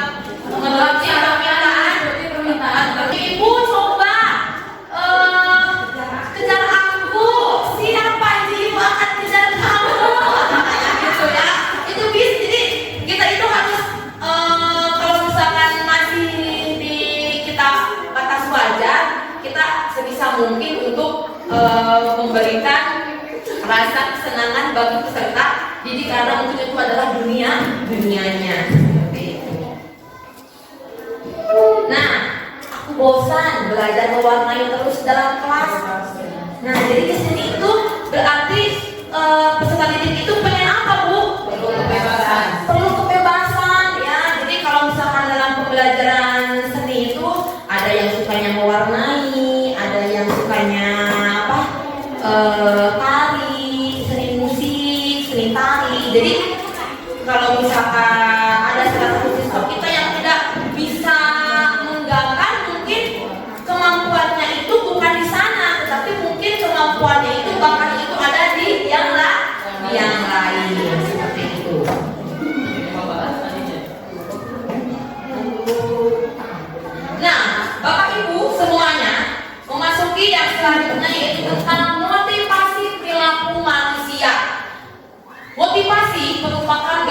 B: permintaan. Ibu coba kejar aku. Siapa ibu akan kejar kamu? Gitu ya. Itu bisa. Jadi kita itu harus kalau misalkan masih di kita batas wajar, kita sebisa mungkin untuk memberikan rasa kesenangan bagi peserta didik, karena mungkin itu adalah dunianya. Nah, aku bosan belajar mewarnai terus dalam kelas. Nah, jadi di sini itu berarti peserta didik itu pengen apa, Bu? Perlu kebebasan ya. Jadi kalau misalkan dalam pembelajaran seni itu ada yang sukanya mewarnai, ada yang sukanya tari, seni musik, seni tari. Jadi kalau misalkan ada salah satu siswa kita yang tidak bisa menggambar, mungkin kemampuannya itu bukan di sana, tetapi mungkin kemampuannya itu bahkan itu ada di yang lain.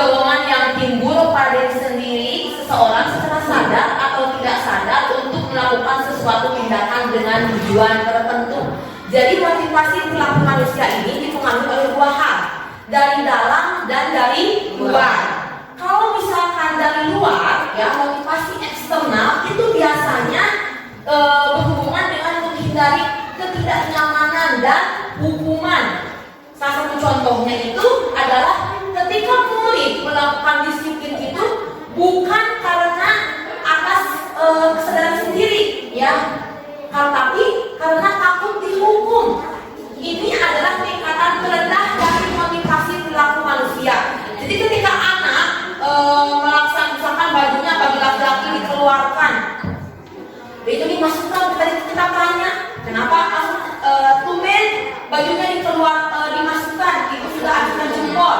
B: dorongan yang timbul pada diri sendiri seseorang secara sadar atau tidak sadar untuk melakukan sesuatu tindakan dengan tujuan tertentu. Jadi motivasi perilaku manusia ini dipengaruhi oleh dua hal, dari dalam dan dari luar. Kalau misalkan dari luar, ya motivasi eksternal itu biasanya berhubungan dengan menghindari ketidaknyamanan dan hukuman. Salah satu contohnya itu adalah ketika murid melakukan disiplin itu bukan karena atas kesadaran sendiri, ya, tapi karena takut dihukum. Ini adalah tingkatan terendah dari motivasi perilaku manusia. Jadi ketika anak melaksanakan, misalkan bajunya bagi laki-laki dikeluarkan, itu dimasukkan, kita tanya kenapa tumben bajunya dimasukkan, itu sudah ajukan jempol.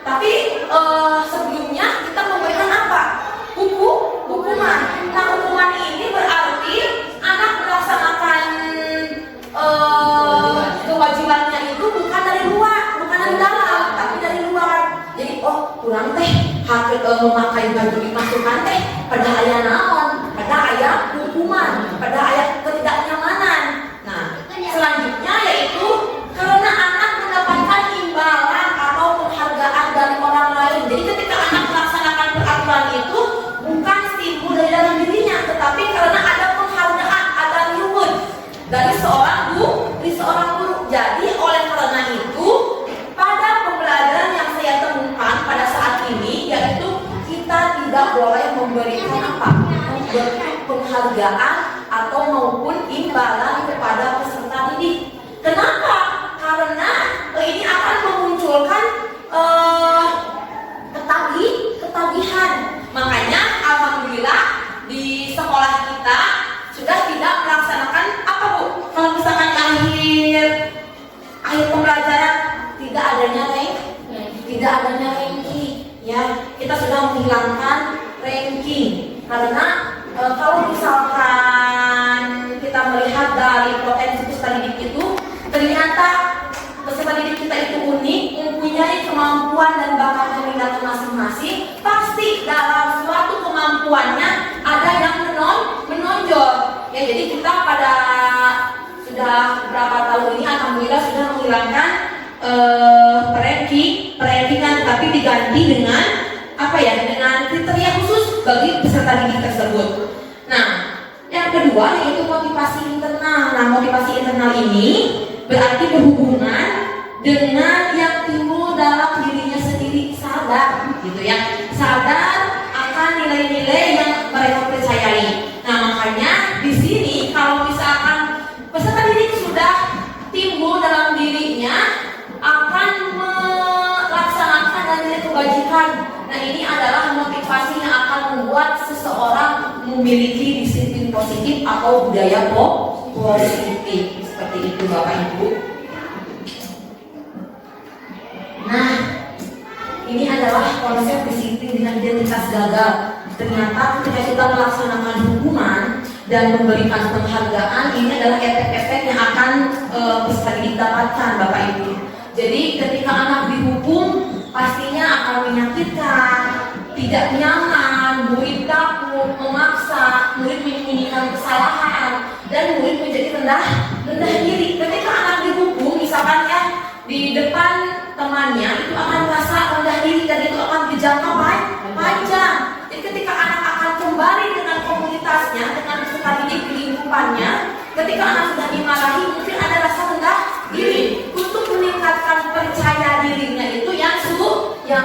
B: Tapi sebelumnya kita memberikan apa? Hukuman. Nah, hukuman ini berarti anak melaksanakan kewajibannya itu bukan dari luar, bukan dari dalam, tapi dari luar. Jadi kurang teh memakai baju dimasukkan teh pada ayah naon, pada ayah hukuman, pada ayah ketidaknyamanan. Nah, selanjutnya yaitu karena anak mendapatkan imbalan atau penghargaan dari orang lain. Jadi ketika anak melaksanakan peraturan itu bukan timbul dari dalam dirinya, tetapi karena ada penghargaan, ada reward dari seorang guru. Jadi oleh karena itu, pada pembelajaran yang saya temukan pada saat ini, yaitu kita tidak boleh memberikan penghargaan atau maupun imbalan kepada peserta didik. Kenapa? Karena ini akan memunculkan ketagihan. Makanya alhamdulillah di sekolah kita sudah tidak melaksanakan apa Bu? Kalau misalkan akhir pembelajaran tidak adanya ranking, ya, kita sudah menghilangkan ranking. Karena kalau misalkan kita melihat dari potensi peserta didik itu, ternyata peserta didik kita itu unik, mempunyai kemampuan dan bakat peminatan masing-masing. Pasti dalam suatu kemampuannya ada yang menonjol. Ya, jadi kita pada sudah beberapa tahun ini alhamdulillah sudah menghilangkan rankingan, tapi diganti dengan dengan kriteria khusus bagi peserta didik tersebut. Nah, yang kedua yaitu motivasi internal. Nah, motivasi internal ini berarti berhubungan dengan yang timbul dalam dirinya sendiri, sadar gitu ya, sadar akan nilai-nilai yang mereka percayai. Nah, makanya di sini kalau misalkan peserta didik sudah timbul dalam dirinya akan melaksanakan dan nilai kebajikan. Nah, ini adalah motivasi yang akan membuat seseorang memiliki disiplin positif atau budaya positif. Seperti itu Bapak Ibu. Nah, ini adalah konsep disiplin dengan identitas gagal. Ternyata ketika kita melaksanakan hukuman dan memberikan penghargaan, ini adalah efek-efek yang akan peserta didik dapatkan Bapak Ibu. Jadi ketika anak dihukum pastinya akan menyakitkan, tidak nyaman, murid takut, memaksa, murid menyembunyikan kesalahan, dan murid menjadi rendah diri. Ketika anak dihukum, misalkan ya di depan temannya, itu akan merasa rendah diri dan itu akan berjangka panjang. Jadi ketika anak akan kembali dengan komunitasnya, dengan peserta didik di lingkupannya, ketika anak sudah dimarahi, mungkin ada rasa rendah diri. Untuk meningkatkan percaya dirinya itu yang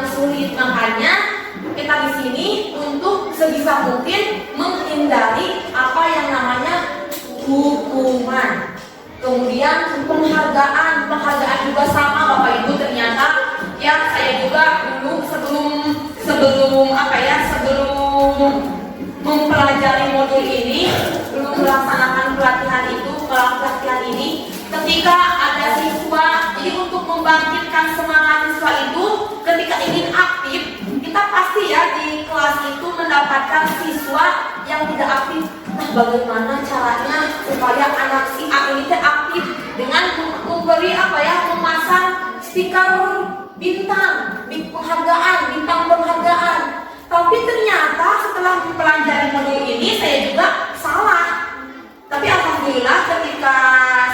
B: sulit. Makanya kita di sini untuk sebisa mungkin menghindari apa yang namanya hukuman. Kemudian penghargaan juga sama Bapak Ibu. Ternyata ya saya juga dulu sebelum mempelajari modul ini, belum melaksanakan pelatihan ini, ketika ada siswa, jadi untuk membangkitkan semangat siswa itu, ketika ingin aktif, kita pasti ya di kelas itu mendapatkan siswa yang tidak aktif. Nah, bagaimana caranya supaya anak si A ini aktif dengan memberi memasang stiker bintang, penghargaan, Tapi ternyata setelah mempelajari modul ini saya juga salah. Tapi alhamdulillah ketika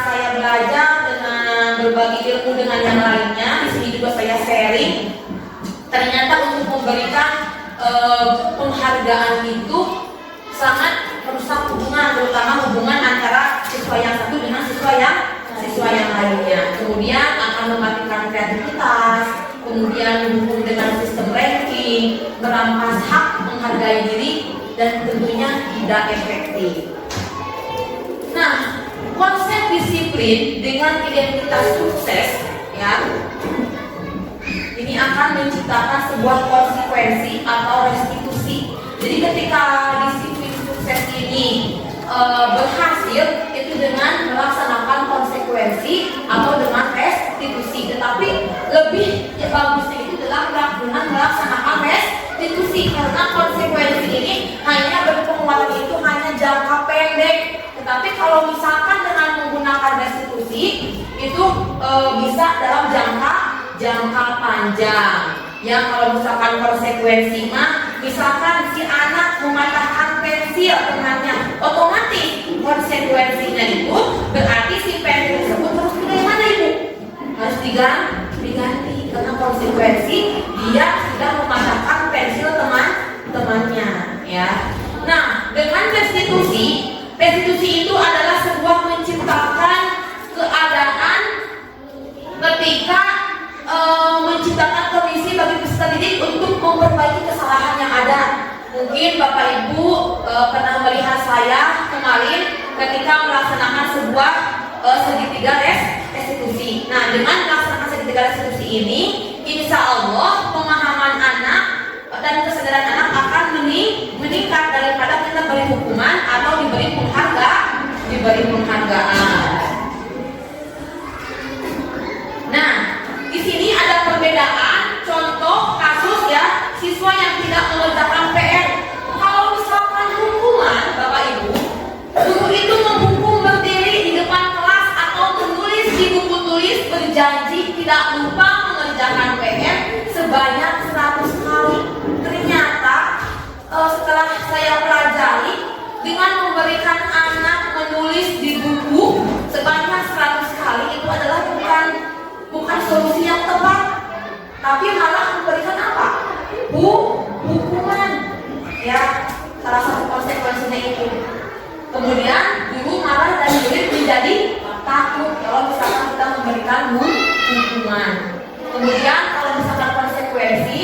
B: saya belajar dengan berbagi ilmu dengan yang lainnya, di sini juga saya sharing. Ternyata untuk memberikan penghargaan itu sangat merusak hubungan, terutama hubungan antara siswa yang satu dengan siswa yang lainnya. Kemudian akan mematikan kreativitas, kemudian mendukung dengan sistem ranking, merampas hak menghargai diri, dan tentunya tidak efektif. Nah, konsep disiplin dengan identitas sukses, ya, ini akan menciptakan sebuah konsekuensi atau restitusi. Jadi ketika disiplin sukses ini berhasil, itu dengan melaksanakan konsekuensi atau dengan restitusi. Tetapi lebih bagusnya itu adalah dengan melaksanakan restitusi, karena konsekuensi ini hanya berpengaruh itu hanya jangka pendek. Tetapi kalau misalkan dengan menggunakan restitusi itu bisa dalam jangka panjang. Ya, kalau misalkan konsekuensi mah, misalkan si anak mematahkan pensil temannya, otomatis konsekuensinya itu berarti si pensil tersebut harus bagaimana ibu? Harus diganti karena konsekuensi dia sudah mematahkan pensil temannya, ya. Nah, dengan restitusi itu adalah sebuah menciptakan keadaan ketika menciptakan kondisi bagi peserta didik untuk memperbaiki kesalahan yang ada. Mungkin Bapak Ibu pernah melihat saya kemarin ketika melaksanakan sebuah segitiga restitusi. Nah, dengan melaksanakan segitiga restitusi ini, insya Allah pemahaman anak dan kesadaran anak akan meningkat daripada kita beri hukuman atau diberi penghargaan. Nah, di sini ada perbedaan contoh kasus, ya, siswa yang tidak mengerjakan PR. Kalau misalkan hukuman Bapak Ibu, guru itu menghukum berdiri di depan kelas atau menulis di buku tulis berjanji tidak lupa mengerjakan PR sebanyak 100 kali. Ternyata setelah saya pelajari, dengan memberikan anak menulis di buku sebanyak 100 kali itu adalah bukan solusi yang tepat, tapi malah memberikan apa? Hukuman, ya, salah satu konsekuensinya itu. Kemudian guru malah dan murid menjadi takut kalau misalkan kita memberikan hukuman. Kemudian kalau misalkan konsekuensi,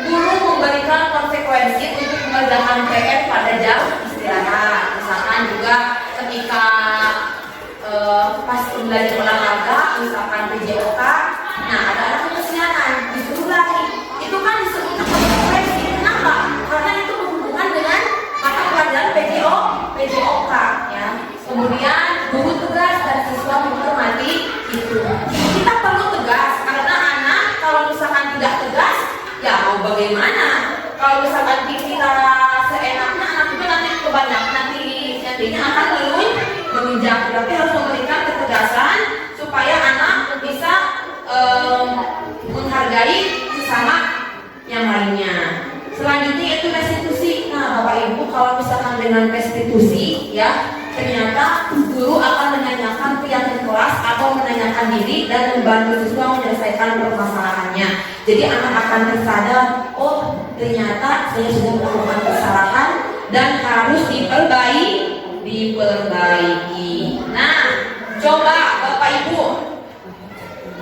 B: guru memberikan konsekuensi untuk mengerjakan PR pada jam istirahat. Misalkan juga ketika pas belajar olahraga, misalkan PJOK, nah ada anak kesianan, disuruh lari. Itu kan disebut konsekuensi. Kenapa? Karena itu berhubungan dengan mata pelajaran PJOK, ya. Kemudian guru tegas dan siswa menghormati itu. Kita perlu tegas karena anak kalau misalkan tidak tegas, ya mau bagaimana? Kalau misalkan kita seenaknya, anak juga nanti kebanyakan nantinya akan menunjang. Berarti harus memberikan ketegasan supaya anak bisa menghargai sesama yang lainnya. Selanjutnya itu restitusi. Nah, Bapak Ibu, kalau misalkan dengan restitusi, ya, ternyata guru akan menanyakan keyakinan kelas atau menanyakan diri dan membantu siswa menyelesaikan permasalahannya. Jadi anak akan tersadar, oh ternyata saya sudah melakukan kesalahan dan harus diperbaiki. Nah, coba Bapak Ibu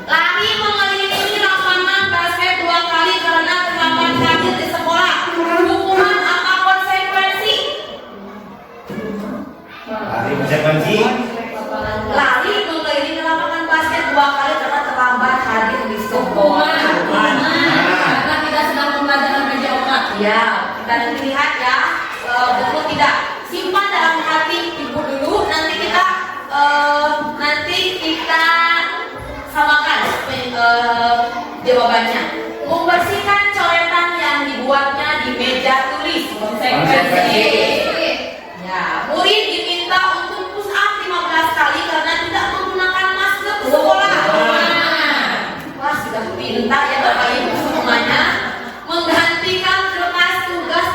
B: lari mengelilingi lapangan basket 2 kali karena terlambat hadir di sekolah. Hukuman apa konsekuensi?
D: Konsekuensi
B: Lari mengelilingi lapangan basket 2 kali karena terlambat hadir di sekolah. Karena tidak sedang pembelajaran PJOK. Ya, kita nanti lihat ya, buku tidak. Simpan dalam hati ibu dulu, nanti kita samakan jawabannya. Membersihkan coretan yang dibuatnya di meja tulis. Konsekuensi. Ya, murid diminta untuk push up 15 kali karena tidak menggunakan masker ke sekolah. Wah, sudah pintar ya Bapak Ibu semuanya. Menggantikan kertas tugas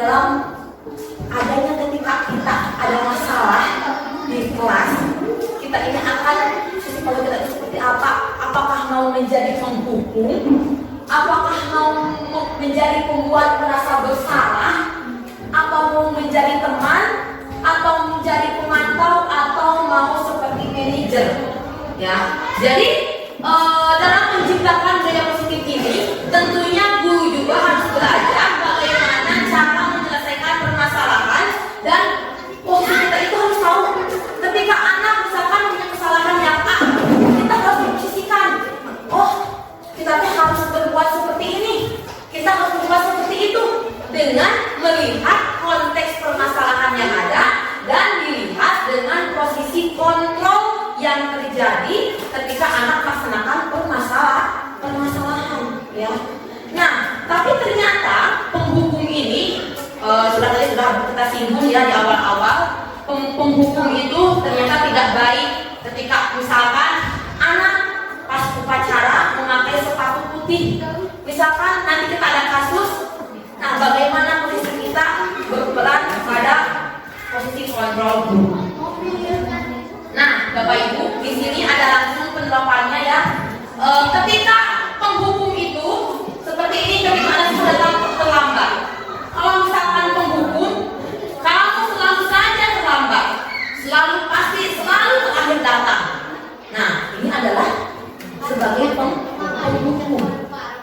B: dalam adanya ketika kita ada masalah di kelas, kita ini akan psikologi kita itu seperti apa? Apakah mau menjadi penghukum? Apakah mau menjadi pembuat merasa bersalah? Atau mau menjadi teman? Atau menjadi pemantau? Atau mau seperti manajer? Ya, jadi dalam menciptakan gaya positif ini, tentunya guru juga harus belajar bagaimana cara menyelesaikan permasalahan dan posisi kita itu harus tahu. Ketika anak misalkan punya kesalahan yang A, kita harus memposisikan, oh kita harus berbuat seperti ini, kita harus berbuat seperti itu, dengan melihat konteks permasalahan yang ada dan dilihat dengan posisi kontrol yang terjadi ketika anak melaksanakan permasalahan, ya. Nah, tapi ternyata penghukum ini sudah kita singgung ya di awal-awal. Penghukum itu ternyata tidak baik ketika misalkan anak pas upacara memakai sepatu putih. Misalkan nanti kita ada kasus, nah bagaimana posisi kita berperan pada posisi kontrol guru. Nah, Bapak Ibu, di sini ada langsung penerapannya ya. Ketika penghukum itu seperti ini, ketika anak sudah datang terlambat. Kalau misalkan penghukum, kamu selalu saja terlambat, selalu terakhir datang. Nah, ini adalah sebagai penghukum.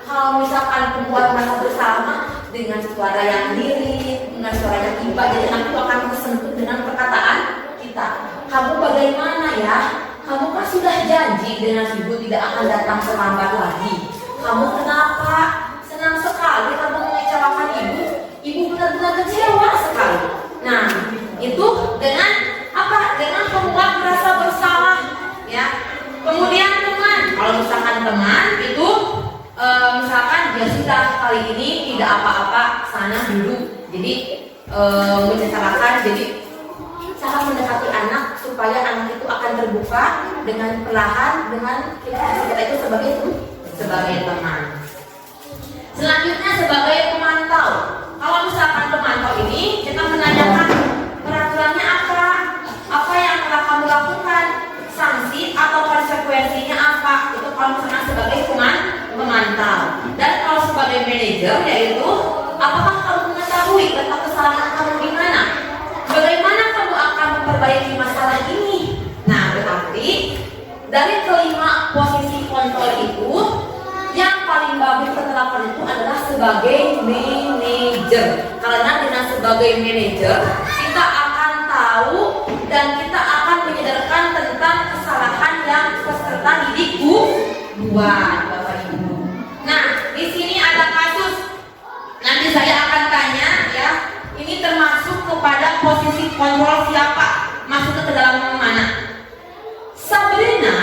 B: Kalau misalkan pembuat merasa bersalah dengan suara yang lirih, dengan suara yang tiba, jadi nanti akan tersentuh dengan perkataan kita. Kamu bagaimana ya? Kamu kan sudah janji dengan ibu tidak akan datang terlambat lagi. Kamu kenapa? Senang sekali kamu mengecewakan ibu. Ibu benar-benar kecewa sekali. Nah, itu dengan apa? Dengan membuat merasa bersalah, ya. Kemudian teman, kalau misalkan teman itu misalkan ya sudah kali ini tidak apa-apa, sana dulu. Jadi menyesalkan, jadi cara mendekati anak supaya anak itu akan terbuka dengan perlahan dengan kita itu sebagai teman. Selanjutnya sebagai pemantau. Kalau misalkan pemantau ini kita menanyakan peraturannya apa yang telah kamu lakukan, sanksi atau konsekuensinya apa, itu kalau misalkan sebagai pemantau. Dan kalau sebagai manajer yaitu apakah kamu mengetahui letak kesalahan kamu di mana? Bagaimana kamu akan memperbaiki masalah ini? Nah, berarti dari kelima posisi kontrol itu, yang paling bagus penerapan itu adalah sebagai manajer. Karena dengan sebagai manajer, kita akan tahu dan kita akan menyadarkan tentang kesalahan yang peserta didik buat, Bapak Ibu. Nah, di sini ada kasus. Nanti saya akan tanya ya. Ini termasuk kepada posisi kontrol siapa? Masuk ke dalam mana? Sabrina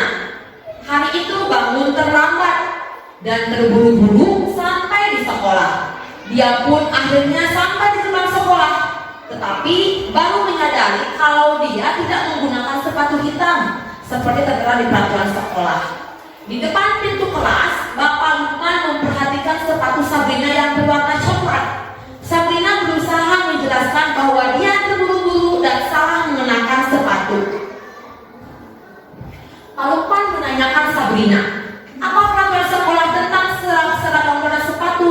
B: hari itu bangun terlambat dan terburu-buru sampai di sekolah. Dia pun akhirnya sampai di gerbang sekolah, tetapi baru menyadari kalau dia tidak menggunakan sepatu hitam seperti tertera di peraturan sekolah. Di depan pintu kelas, Bapak Lukman memperhatikan sepatu Sabrina yang berwarna coklat. Sabrina berusaha menjelaskan bahwa dia terburu-buru dan salah mengenakan sepatu. Pak Lukman menanyakan Sabrina, apa peraturan sekolah tentang seragam warna sepatu?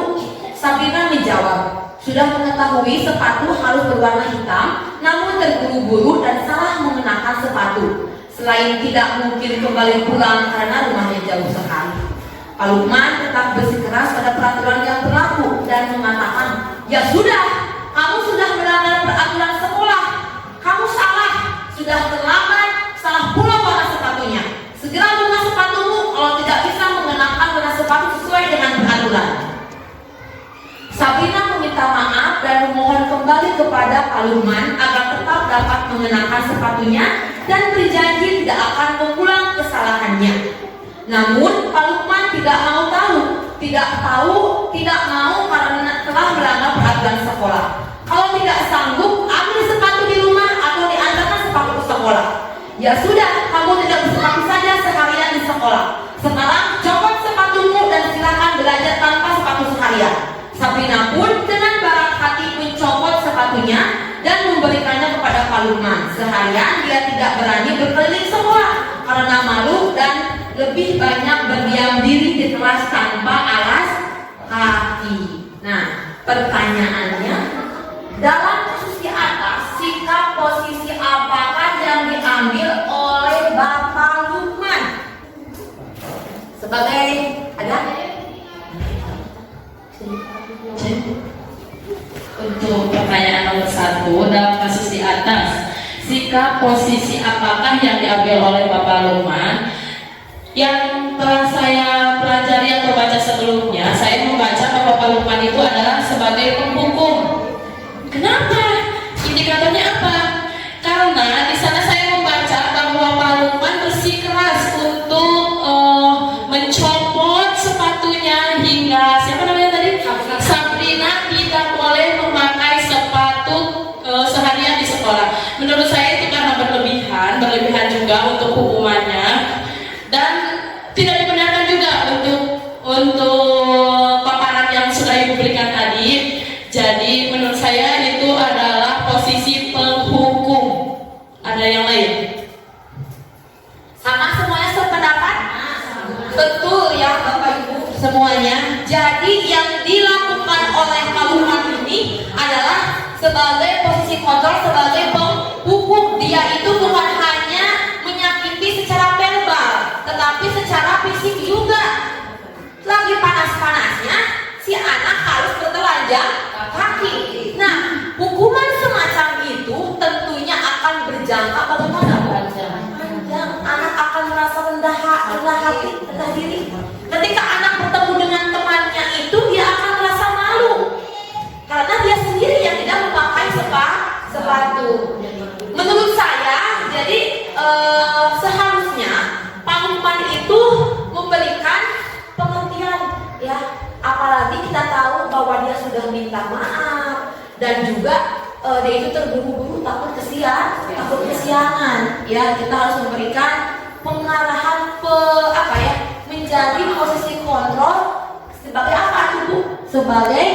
B: Sabrina menjawab, sudah mengetahui sepatu harus berwarna hitam, namun terburu-buru dan salah mengenakan sepatu. Selain tidak mungkin kembali pulang karena rumahnya jauh sekali. Pak Lukman tetap bersikeras pada peraturan yang berlaku dan mengatakan, ya sudah, kamu sudah melanggar peraturan sekolah. Kamu salah, sudah terlambat, salah pula warna sepatunya. Segera buka sepatumu kalau tidak bisa mengenakan warna sepatu sesuai dengan peraturan. Sabrina meminta maaf dan memohon kembali kepada Pak Lukman agar tetap dapat mengenakan sepatunya dan berjanji tidak akan mengulang kesalahannya. Namun Pak Lukman tidak mau karena telah melanggar peraturan sekolah. Kalau tidak sanggup, ambil sepatu di rumah atau diantarkan sepatu ke sekolah. Ya sudah, kamu tidak bersepatu saja seharian di sekolah. Sekarang copot sepatumu dan silakan belajar tanpa sepatu seharian. Sabrina pun dengan berat hati mencopot Pak Lukman. Seharian dia tidak berani berkeliling sekolah karena malu dan lebih banyak berdiam diri di kelas tanpa alas kaki. Nah, pertanyaannya, dalam kasus di atas, sikap posisi apakah yang diambil oleh Bapak Lukman? Sebagai ada?
E: Untuk pertanyaan nomor 1, dalam kasus di atas, sikap posisi apakah yang diambil oleh Bapak Lukman? Yang telah saya pelajari atau baca sebelumnya, saya membaca bahwa Bapak Lukman itu adalah sebagai penghukum. Kenapa? Indikatornya apa? Karena di sana saya membaca bahwa Pak Lukman bersikeras untuk mencopot sepatunya hingga siapa namanya tadi? Sabrina tidak boleh memakai sepatu seharian di sekolah. Menurut saya itu karena berlebihan juga untuk hukumannya, dan tidak dibenarkan juga untuk paparan yang sudah Ibu berikan tadi. Jadi menurut saya itu adalah posisi penghukum. Ada yang lain?
B: Sama semuanya sependapat? Betul ya Bapak Ibu semuanya. Jadi yang dilakukan oleh Pak Lukman ini adalah sebagai posisi kontrol, sebagai penghukum. Dia itu bukan hanya menyakiti secara verbal, tetapi secara fisik juga. Lagi panas-panasnya, si anak harus bertelanjang kaki. Nah, hukuman semacam itu tentunya akan berjangka bagaimana? Panjang. Anak akan merasa rendah hati, rendah diri. Ketika anak bertemu dengan temannya itu, dia akan merasa malu karena dia sendiri yang tidak memakai sepatu. Menurut saya, jadi seharusnya Pak Lukman itu memberikan pengertian, ya. Apalagi kita tahu bahwa dia sudah minta maaf dan juga dia itu terburu-buru takut kesiangan. Ya, kita harus memberikan pengarahan menjadi posisi kontrol sebagai apa itu Bu? Sebagai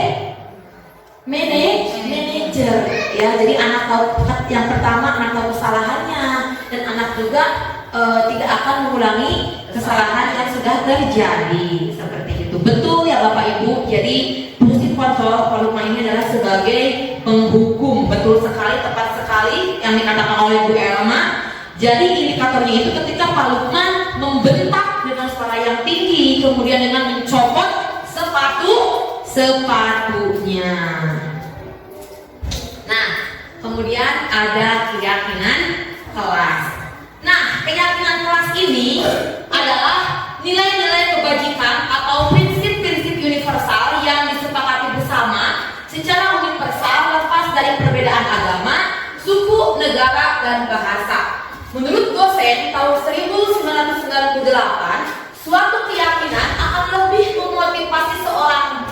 B: manajer, ya. Jadi anak tahu yang pertama, anak tahu kesalahannya, dan anak juga tidak akan mengulangi kesalahan yang sudah terjadi seperti itu. Betul ya Bapak Ibu. Jadi posisi kontrol Pak Lukman ini adalah sebagai penghukum. Betul sekali, tepat sekali yang dikatakan oleh Bu Elma. Jadi indikatornya itu ketika Pak Lukman membentak dengan suara yang tinggi, kemudian dengan mencopot sepatunya. Nah, kemudian ada keyakinan kelas. Nah, keyakinan kelas ini adalah nilai-nilai kebajikan atau prinsip-prinsip universal yang disepakati bersama secara universal lepas dari perbedaan agama, suku, negara, dan bahasa. Menurut dosen tahun 1998, suatu keyakinan akan lebih memotivasi seseorang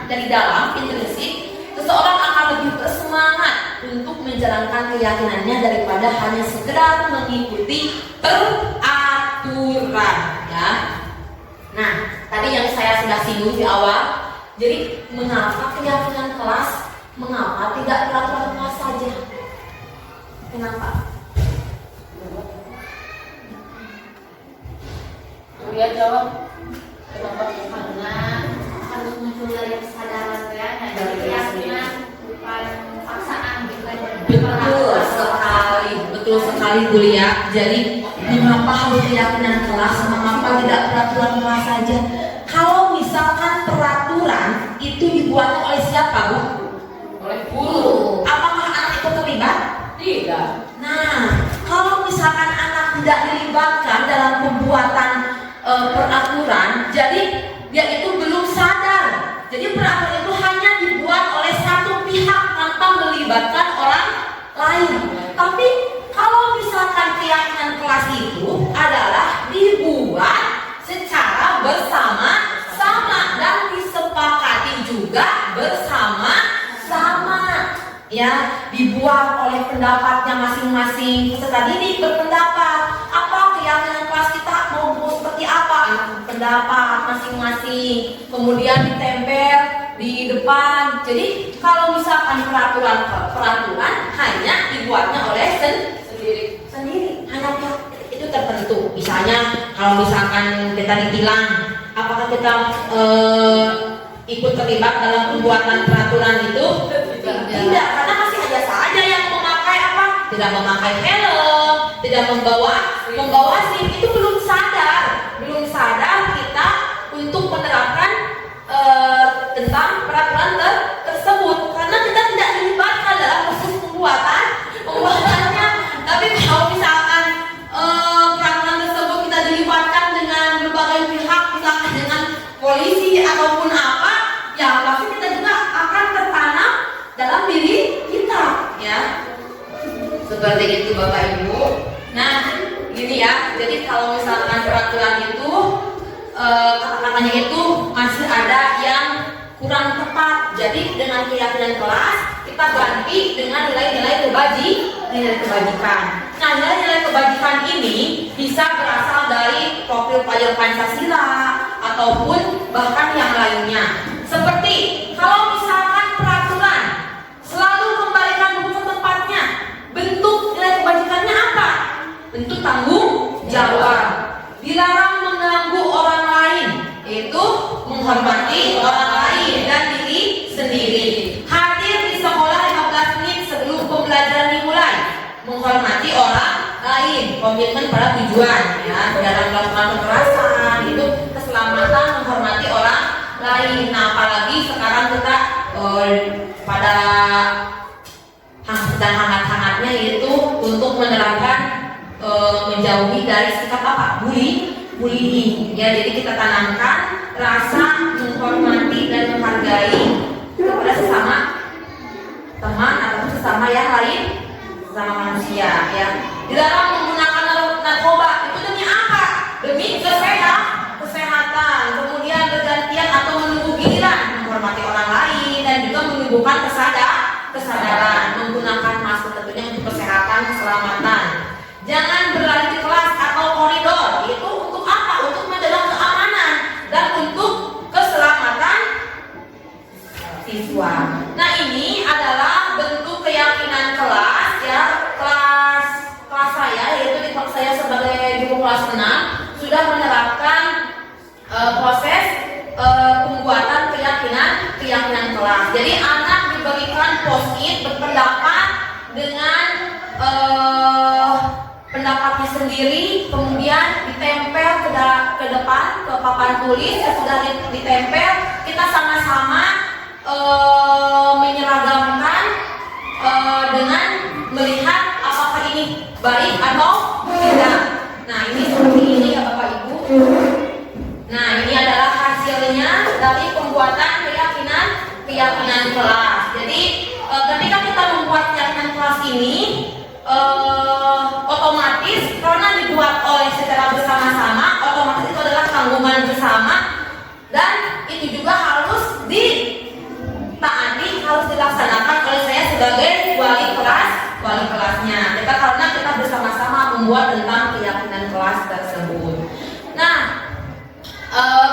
B: dari dalam intrinsik. Seseorang akan lebih bersemangat untuk menjalankan keyakinannya daripada hanya sekedar mengikuti peraturan, ya. Nah, tadi yang saya sudah singgung di awal. Jadi, mengapa keyakinan kelas? Mengapa tidak peraturan kelas saja? Kenapa?
A: Dia jawab, kenapa? Karena harus muncul dari kesadaran ya, dari keyakinan, bukan paksaan, bukan.
B: Betul sekali Bu Lia. Jadi mengapa harus keyakinan kelas, mengapa tidak peraturan kelas saja? Kalau misalkan peraturan itu dibuat oleh siapa Bu?
A: Oleh guru.
B: Apakah anak itu terlibat?
A: Tidak.
B: Nah, kalau misalkan anak tidak dilibatkan dalam pembuatan peraturan, jadi dia itu belum sadar. Jadi peraturan itu hanya dibuat oleh satu pihak tanpa melibatkan orang lain. Tapi kalau misalkan keyakinan kelas itu adalah dibuat secara bersama-sama dan disepakati juga bersama-sama, ya, dibuat oleh pendapatnya masing-masing. Peserta didik berpendapat apa keyakinan kelas kita mau seperti apa, pendapat masing-masing, kemudian ditempel di depan depan. Jadi kalau misalkan peraturan hanya dibuatnya oleh sendiri, hanya pihak itu tertentu. Misalnya kalau misalkan kita ditilang, apakah kita ikut terlibat dalam pembuatan peraturan itu? Tidak, karena masih ada saja yang memakai apa? Tidak memakai helm, tidak membawa SIM, itu belum sadar kita untuk menerapkan tentang peraturan tersebut, karena kita tidak dilibatkan dalam proses pembuatannya. Tapi kalau misalkan peraturan tersebut kita dilibatkan dengan berbagai pihak, misalkan dengan polisi ataupun apa, ya pasti kita juga akan tertanam dalam diri kita, ya. Seperti itu Bapak Ibu. Nah, gini ya. Jadi kalau misalkan peraturan itu kata-katanya itu masih ada yang kurang tepat. Jadi dengan keyakinan kelas kita ganti dengan nilai-nilai kebajikan. Nah, nilai-nilai kebajikan ini bisa berasal dari profil pelajar Pancasila ataupun bahkan yang lainnya. Seperti kalau misalkan peraturan selalu kembalikan buku ke tempatnya, bentuk nilai kebajikannya apa? Bentuk tanggung jawab. Dilarang mengganggu orang lain, itu menghormati orang lain dan diri sendiri. Hadir di sekolah 15 menit sebelum pembelajaran dimulai, menghormati orang lain, komitmen pada tujuan, ya. Dalam melakukan kekerasan itu keselamatan, menghormati orang lain. Nah, apalagi sekarang kita pada sedang hangat-hangatnya yaitu untuk menerapkan menjauhi dari sikap apa? Bullying. Ya, jadi kita tanamkan rasa menghormati dan menghargai kepada sesama teman atau sesama yang lain, sesama manusia, ya. Dilarang menggunakan narkoba, itu demi apa? Demi kesehatan. Kemudian bergantian atau menunggu giliran, menghormati orang lain dan juga menumbuhkan kesadaran, menggunakan masker tentunya untuk kesehatan, keselamatan. Jangan berlari di kelas atau koridor. Itu untuk apa? Untuk menjaga keamanan dan untuk keselamatan siswa. Nah, ini adalah bentuk keyakinan kelas, ya. Kelas saya, yaitu di kelas saya sebagai guru kelas 6 sudah menerapkan proses pembuatan keyakinan kelas. Jadi anak diberikan post-it berpendapat dengan pendapatnya sendiri, kemudian ditempel ke depan ke papan tulis. Sesudah ditempel, kita sama-sama menyeragamkan dengan melihat apakah ini baik atau tidak. Nah, ini seperti ini ya Bapak Ibu. Nah, ini adalah hasilnya dari pembuatan keyakinan kelas. Jadi ketika kita membuat keyakinan kelas ini, otomatis karena dibuat oleh secara bersama-sama, otomatis itu adalah tanggungan bersama dan itu juga harus ditaati, harus dilaksanakan oleh saya sebagai wali kelasnya. Karena kita bersama-sama membuat tentang keyakinan kelas tersebut. Nah,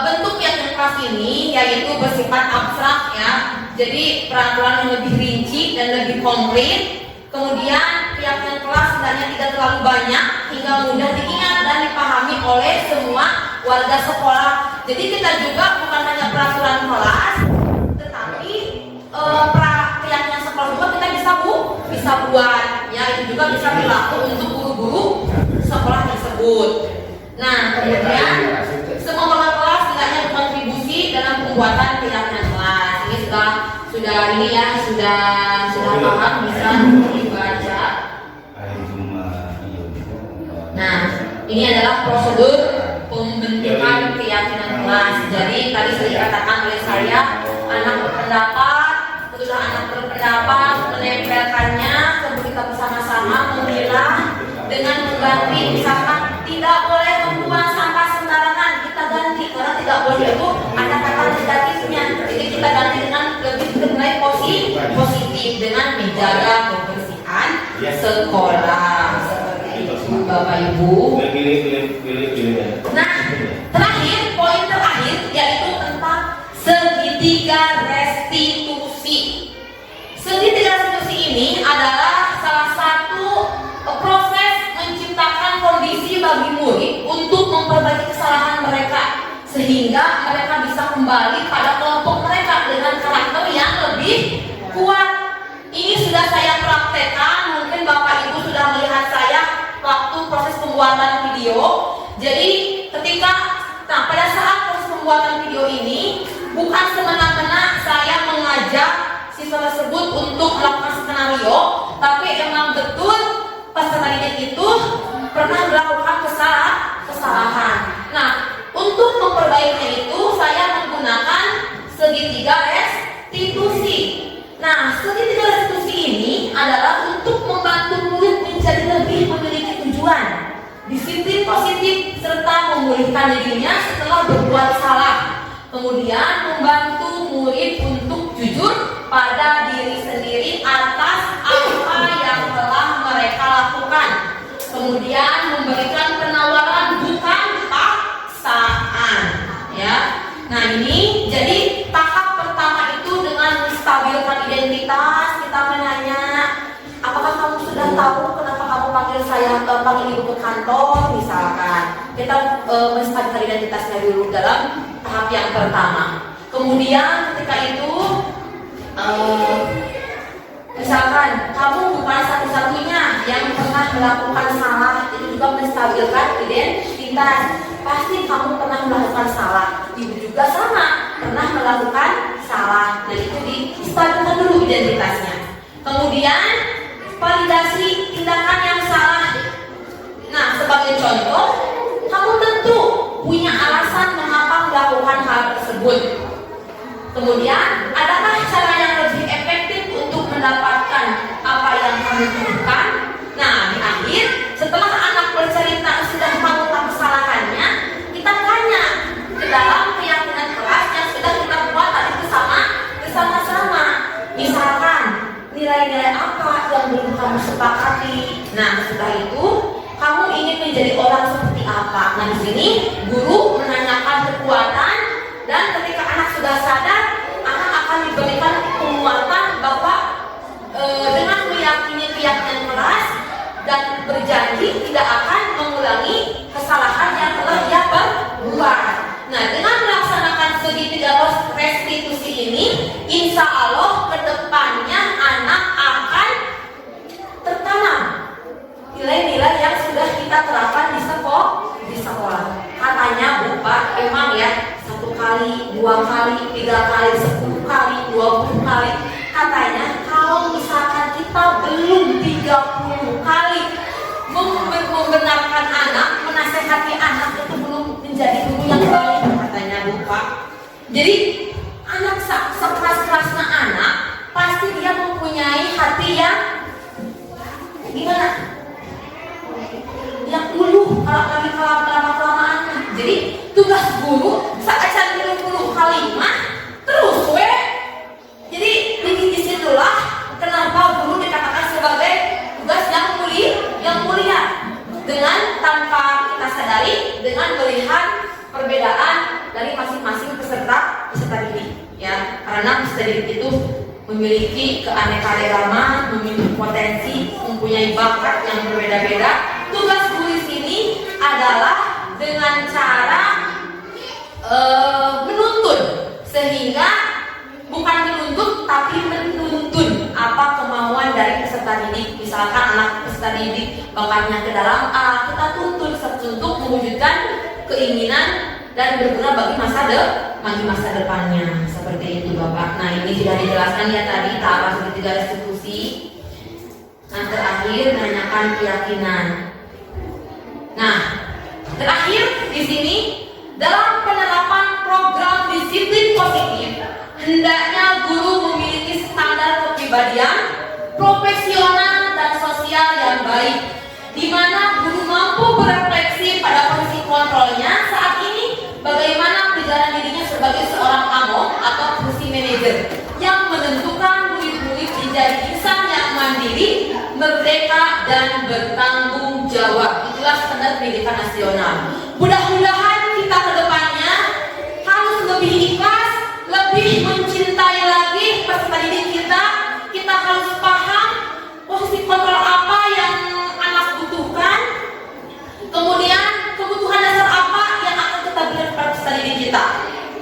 B: bentuk keyakinan kelas ini yaitu bersifat abstrak, ya. Jadi peraturan yang lebih rinci dan lebih konkret. Kemudian keyakinan kelas sebenarnya tidak terlalu banyak hingga mudah diingat dan dipahami oleh semua warga sekolah. Jadi kita juga bukan hanya peraturan kelas, tetapi keyakinan sekolah juga kita bisa buat, ya. Itu juga bisa berlaku untuk guru-guru sekolah tersebut. Nah, kemudian semua warga kelas hendaknya berkontribusi dalam pembuatan keyakinan kelas. Ini sudah ini ya, sudah paham, bisa dibaca. Nah, ini adalah prosedur pembentukan keyakinan kelas. Jadi tadi sudah dikatakan oleh saya, anak berpendapat, setelah anak berpendapat menempelkannya, kemudian kita bersama-sama memilah dengan mengganti, misalkan tidak boleh membuang sampah sembarangan, kita ganti, karena tidak boleh itu ada kata negatifnya. Jadi kita ganti dengan lebih nilai positif dengan menjaga kebersihan sekolah. Seperti itu Bapak Ibu. Nah, terakhir, poin terakhir yaitu tentang segitiga restitusi. ini adalah salah satu proses menciptakan kondisi bagi murid untuk memperbaiki kesalahan mereka sehingga mereka bisa kembali pada kelompok mereka dengan karakter yang lebih kuat. Ini sudah saya praktekkan, mungkin Bapak Ibu sudah melihat saya waktu proses pembuatan video. Jadi pada saat proses pembuatan video ini bukan semena-mena saya mengajak siswa tersebut untuk melakukan skenario, tapi emang betul peserta didik itu pernah melakukan kesalahan. Nah, untuk memperbaikinya itu saya menggunakan segitiga restitusi. Nah, segitiga restitusi ini adalah untuk membantu murid menjadi lebih memiliki tujuan, disiplin positif, serta memulihkan dirinya setelah berbuat salah. Kemudian membantu murid untuk jujur pada diri sendiri atas apa yang telah mereka lakukan. Kemudian memberikan penawaran bukan paksaan, ya. Nah, ini jadi tahap pertama itu dengan menstabilkan identitas. Kita menanya, apakah kamu sudah tahu kenapa kamu panggil ibu ke kantor, misalkan. Kita menstabilkan identitasnya dulu dalam tahap yang pertama. Kemudian ketika itu misalkan kamu bukan satu-satunya yang pernah melakukan salah, itu juga menstabilkan identitas. Pasti kamu pernah melakukan salah, ibu juga sama pernah melakukan salah. Dan itu distabilkan dulu identitasnya. Kemudian validasi tindakan yang salah. Nah, sebagai contoh, kamu tentu punya alasan mengapa melakukan hal tersebut. Kemudian, adakah cara yang lebih efektif untuk mendapatkan apa yang kamu butuhkan? Nah, di akhir, setelah anak bercerita sudah melakukan kesalahannya, kita tanya ke dalam keyakinan kelas yang sudah kita buat tadi bersama-sama. Misalkan, nilai-nilai apa yang belum kamu sepakati? Nah, setelah itu, kamu ingin menjadi orang seperti apa? Nah, di sini guru menanyakan kekuatan, dan ketika anak sudah sadar, anak akan diberikan penguatan bahwa dengan meyakini keyakinan keras dan berjanji tidak akan mengulangi kesalahan yang telah dia perbuat. Nah, dengan melaksanakan segitiga restitusi ini, insya Allah kedepannya anak akan tertanam nilai-nilai yang sudah kita terapkan di sekolah. Katanya Bu Pak, emang ya 1 kali, 2 kali, 3 kali, 10 kali, 20 kali. Katanya kalau misalkan kita belum 30 kali membenarkan anak, menasehati anak, itu belum menjadi guru yang baik, katanya Bu Pak. Jadi anak sekeras-kerasnya anak pasti dia mempunyai hati yang gimana? Yang dulu kalau kelamaan. Jadi tugas guru saat saya 20 kalimat terus Jadi disitulah kenapa guru dikatakan sebagai tugas yang mulia. Dengan tanpa kita sadari, dengan melihat perbedaan dari masing-masing peserta didik, ya. Karena peserta didik itu memiliki keanekaragaman, memiliki potensi, mempunyai bakat yang berbeda-beda. Tugas guru di sini adalah dengan cara menuntun, sehingga bukan menuntut tapi menuntun apa kemauan dari peserta didik. Misalkan anak peserta didik bakatnya ke dalam A, kita tuntun untuk mewujudkan keinginan dan berguna bagi masa depannya. Seperti itu Bapak. Nah, ini sudah dijelaskan ya tadi tahap segitiga restitusi. Nah, terakhir menanyakan keyakinan. Nah, terakhir di sini dalam penerapan program disiplin positif, hendaknya guru memiliki standar kepribadian profesional dan sosial yang baik, di mana guru mampu berefleksi pada fungsi kontrolnya saat ini, bagaimana perjalanan dirinya sebagai seorang among atau fungsi manajer yang menentukan murid-murid menjadi insan yang mandiri, merdeka, dan bertanggung jawab. Itulah standar pendidikan nasional. Mudah-mudahan kita ke depannya harus lebih ikhlas, lebih mencintai lagi peserta didik kita. Kita harus paham kita.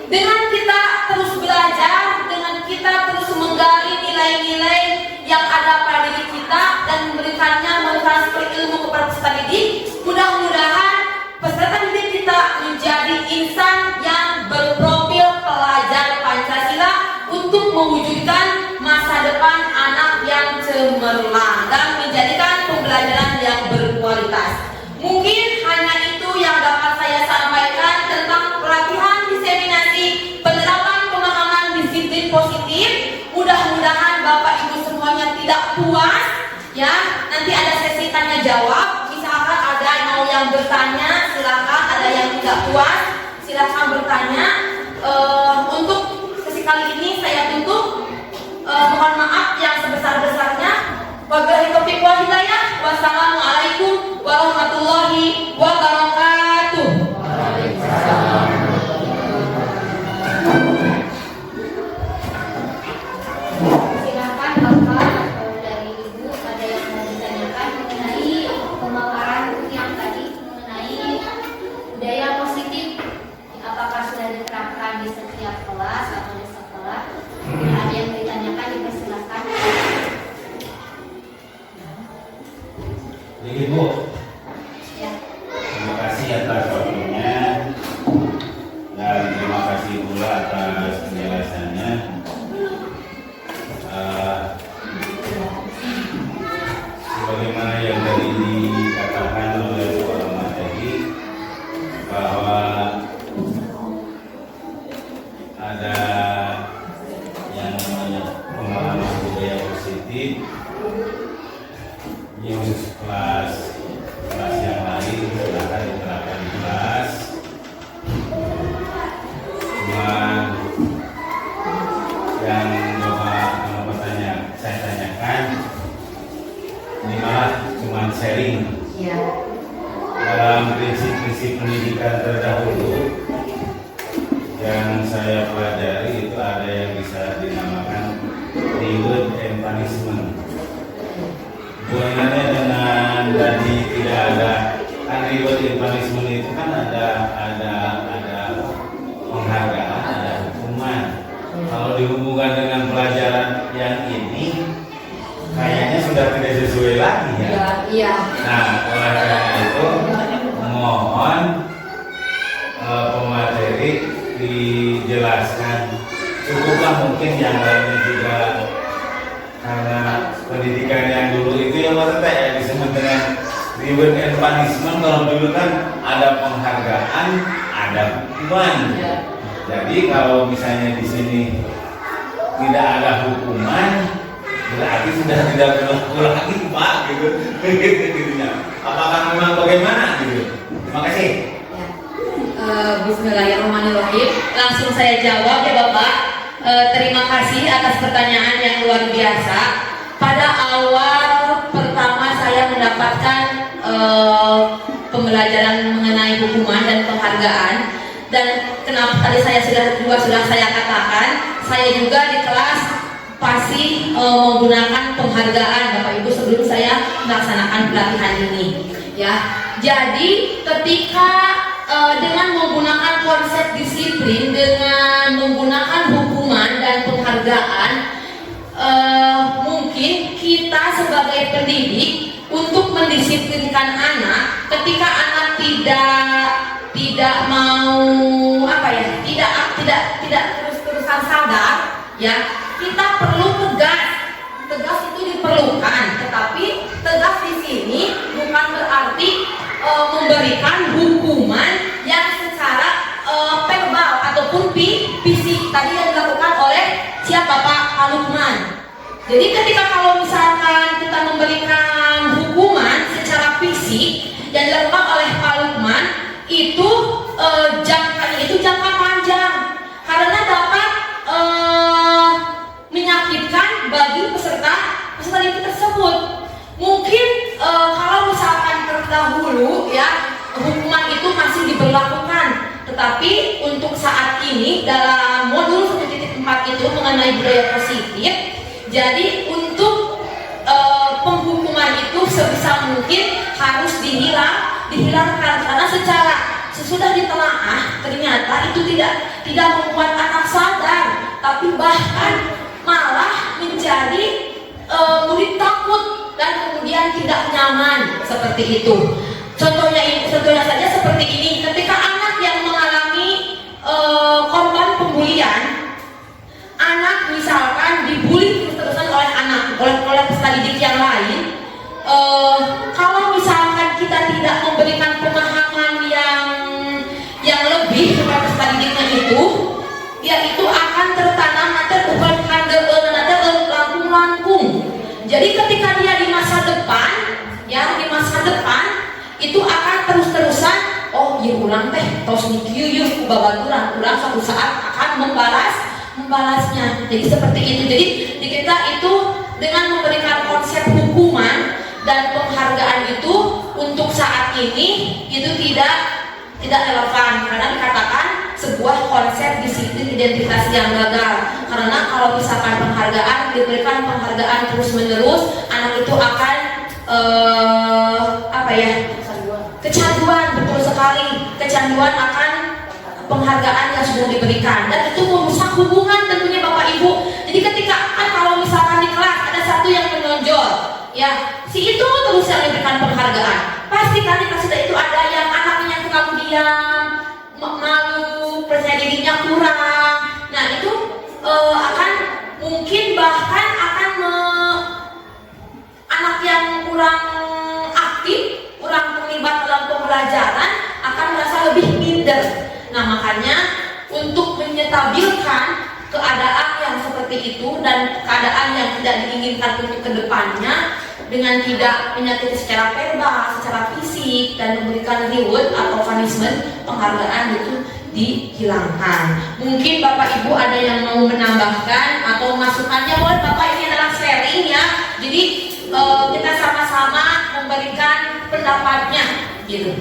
B: Dengan kita terus belajar, dengan kita terus menggali nilai-nilai yang ada pada diri kita dan memberikannya, mentransfer ilmu kepada peserta didik, mudah-mudahan peserta didik kita menjadi insan yang berprofil pelajar Pancasila untuk mewujudkan masa depan anak yang cemerlang dan menjadikan pembelajaran yang berkualitas. Mungkin hanya itu yang dapat saya sampaikan tentang pelatihan diseminasi penerapan pemahaman disiplin positif. Mudah-mudahan Bapak Ibu semuanya tidak puas ya. Nanti ada sesi tanya jawab. Misalkan ada yang bertanya, silakan. Ada yang tidak puas, silakan bertanya. Untuk sesi kali ini saya tutup. Mohon maaf yang sebesar-besarnya. Wabillahi taufiq wal hidayah. Wassalamualaikum warahmatullahi wabarakatuh.
A: Silakan Bapak atau dari Ibu ada yang mau ditanyakan mengenai pemaparan yang tadi mengenai budaya positif. Apakah sudah diterapkan di setiap kelas atau di sekolah? Ada yang ditanyakan, dipersilakan.
C: Ibu,
A: Ya.
C: terima kasih atas waktunya dan terima kasih pula atas penjelasannya. Sebagaimana yang tadi dikatakan oleh seorang materi bahwa ada yang namanya pengalaman budaya positif. News kelas yang lain silakan diterapkan di kelas. Cuman yang saya tanyakan ini malah cuman sharing dalam prinsip-prinsip pendidikan terdahulu yang saya pelajari itu ada yang bisa dinamakan reward and punishment. Hubungannya dengan tadi tidak ada kan reward and punishment itu kan ada penghargaan, ada hukuman. Kalau dihubungkan dengan pelajaran yang ini kayaknya sudah tidak sesuai lagi ya.
B: Iya.
C: Nah, oleh karena itu mohon pemateri dijelaskan. Cukuplah mungkin yang lainnya juga karena pendidikan yang dulu itu yang maksudnya ya disebut dengan reward and punishment. Kalau dulu kan ada penghargaan, ada hukuman. Jadi kalau misalnya di sini tidak ada hukuman, berarti sudah tidak berlaku lagi Pak gitu. Apakah memang bagaimana gitu? Terima kasih.
B: Bismillahirrahmanirrahim. Langsung saya jawab ya Bapak. Terima kasih atas pertanyaan yang luar biasa. Pada awal pertama saya mendapatkan pembelajaran mengenai hukuman dan penghargaan, dan kenapa tadi saya sudah saya katakan, saya juga di kelas pasti menggunakan penghargaan Bapak Ibu sebelum saya melaksanakan pelatihan ini ya. Jadi ketika dengan menggunakan konsep disiplin, dengan menggunakan hukuman dan penghargaan, mungkin kita sebagai pendidik untuk mendisiplinkan anak ketika anak tidak mau tidak terus-terusan sadar ya, kita perlu tegas itu diperlukan, tetapi tegas di sini bukan berarti memberikan hukuman yang secara verbal ataupun fisik tadi yang dilakukan oleh siapa Pak Lukman. Jadi ketika kalau misalkan kita memberikan hukuman secara fisik yang dilakukan oleh Pak Lukman itu jangka panjang karena dapat menyakitkan bagi peserta didik tersebut. Mungkin kalau misalkan terdahulu ya hukuman itu masih diberlakukan, tetapi untuk saat ini dalam modul 1.4 itu mengenai budaya positif, jadi untuk penghukuman itu sebisa mungkin harus dihilangkan karena sesudah ditelaah ternyata itu tidak membuat anak sadar, tapi bahkan malah menjadi murid takut dan kemudian tidak nyaman seperti itu. Contohnya saja seperti ini, ketika anak yang mengalami korban pembulian, anak misalkan dibully terus-terusan oleh peserta didik yang lain, kalau misalkan kita tidak memberikan pemahaman yang lebih kepada peserta didiknya itu akan tertanam nanti langkung. Jadi ketika dia di masa depan itu akan terus-terusan, oh iya ulang teh tos nikieu babaturan ulang suatu saat akan membalasnya. Jadi seperti itu. Jadi di kita itu dengan memberikan konsep hukuman dan penghargaan itu untuk saat ini itu tidak relevan, karena dikatakan sebuah konsep disiplin identitas yang gagal. Karena kalau misalkan diberikan penghargaan terus-menerus, anak itu akan kecanduan, betul sekali, kecanduan akan penghargaan yang sudah diberikan, dan itu merusak hubungan tentunya Bapak Ibu. Jadi ketika kalau misalkan di kelas ada satu yang menonjol, ya si itu terus yang diberikan penghargaan, pasti kan di kelas itu ada yang anaknya tukang diam, malu, percaya dirinya kurang. Nah itu akan mungkin bahkan akan anak yang kurang aktif, kurang terlibat dalam pembelajaran akan merasa lebih minder. Nah makanya untuk menyetabilkan keadaan yang seperti itu dan keadaan yang tidak diinginkan untuk kedepannya, dengan tidak menyakiti secara verbal, secara fisik, dan memberikan reward atau punishment, penghargaan itu dihilangkan. Mungkin Bapak Ibu ada yang mau menambahkan atau masukannya, boleh Bapak, ini adalah sharing ya. Jadi kita sama-sama memberikan pendapatnya gitu.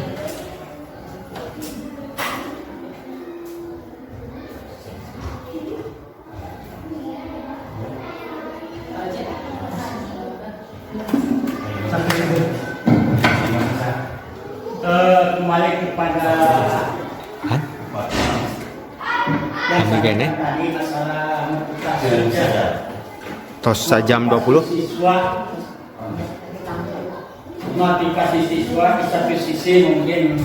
F: Kembali kepada yang tadi masalah
G: Tos jam 20.
F: siswa, motivasi siswa di satu sisi mungkin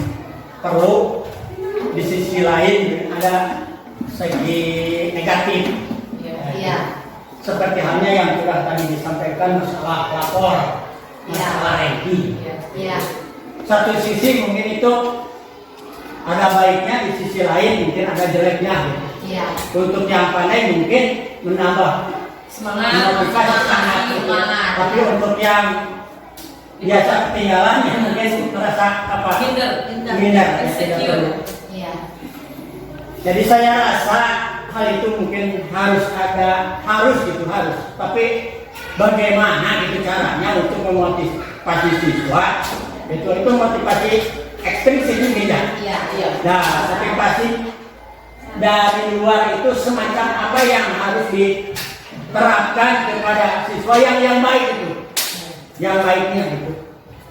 F: perlu, di sisi lain ada segi negatif.
B: Iya.
F: Seperti halnya yang sudah tadi disampaikan, masalah lapor, masalah ranking.
B: Iya.
F: Satu sisi mungkin itu ada baiknya, di sisi lain mungkin ada jeleknya.
B: Iya.
F: Untuk yang pandai mungkin menambah motivasi semangat. Tapi untuk yang biasa ketinggalan ya mungkin merasa minder,
B: Insecure.
F: ya. Jadi saya rasa hal itu mungkin harus. Tapi bagaimana gitu caranya untuk memotivasi siswa? Itu motivasi ekstrinsik beda.
B: Iya.
F: Nah, motivasi dari luar itu semacam apa yang harus diterapkan kepada siswa yang baik itu, yang baiknya gitu.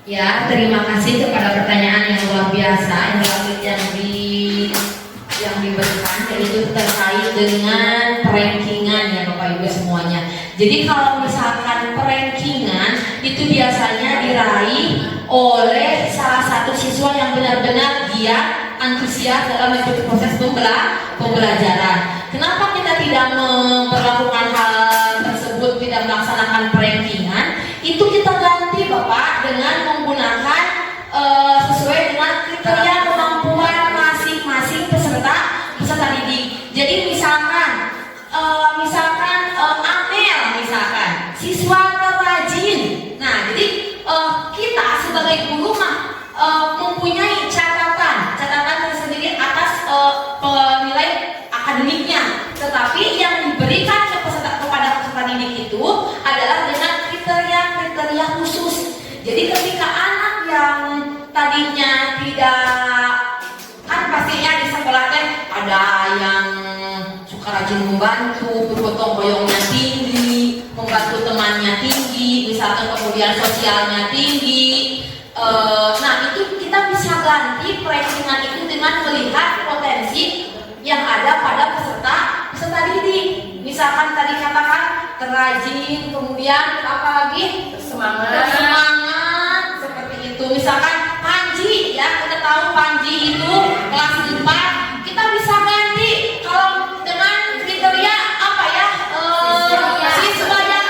A: Ya, terima kasih kepada pertanyaan yang luar biasa yang diberikan, yaitu terkait dengan perankingan ya Bapak Ibu semuanya. Jadi kalau misalkan perankingan itu biasanya diraih oleh salah satu siswa yang benar-benar giat, antusias dalam mengikuti proses pembelajaran. Kenapa kita tidak memperlakukan hal tersebut, tidak melaksanakan perankingan? Itu kita ganti Bapak dengan menggunakan sesuai dengan kriteria kemampuan masing-masing peserta didik. Jadi misalkan Amel misalkan siswa terrajin. Nah, jadi kita sebagai guru mempunyai catatan tersendiri atas penilai akademiknya. Tetapi yang diberikan kepada peserta didik itu adalah dengan kriteria khusus. Jadi ketika anak yang tadinya tidak, kan pastinya di sekolah ada yang suka rajin membantu, bergotong royongnya tinggi, membantu temannya tinggi, misalkan kemudian sosialnya tinggi,
B: Nah itu kita bisa ganti rankingan itu dengan melihat potensi yang ada pada peserta didik. Misalkan tadi katakan terrajin, kemudian apa lagi? Semangat seperti itu. Misalkan Panji, ya kita tahu Panji itu kelas 4, kita bisa ganti kalau dengan kriteria apa ya? Siswa yang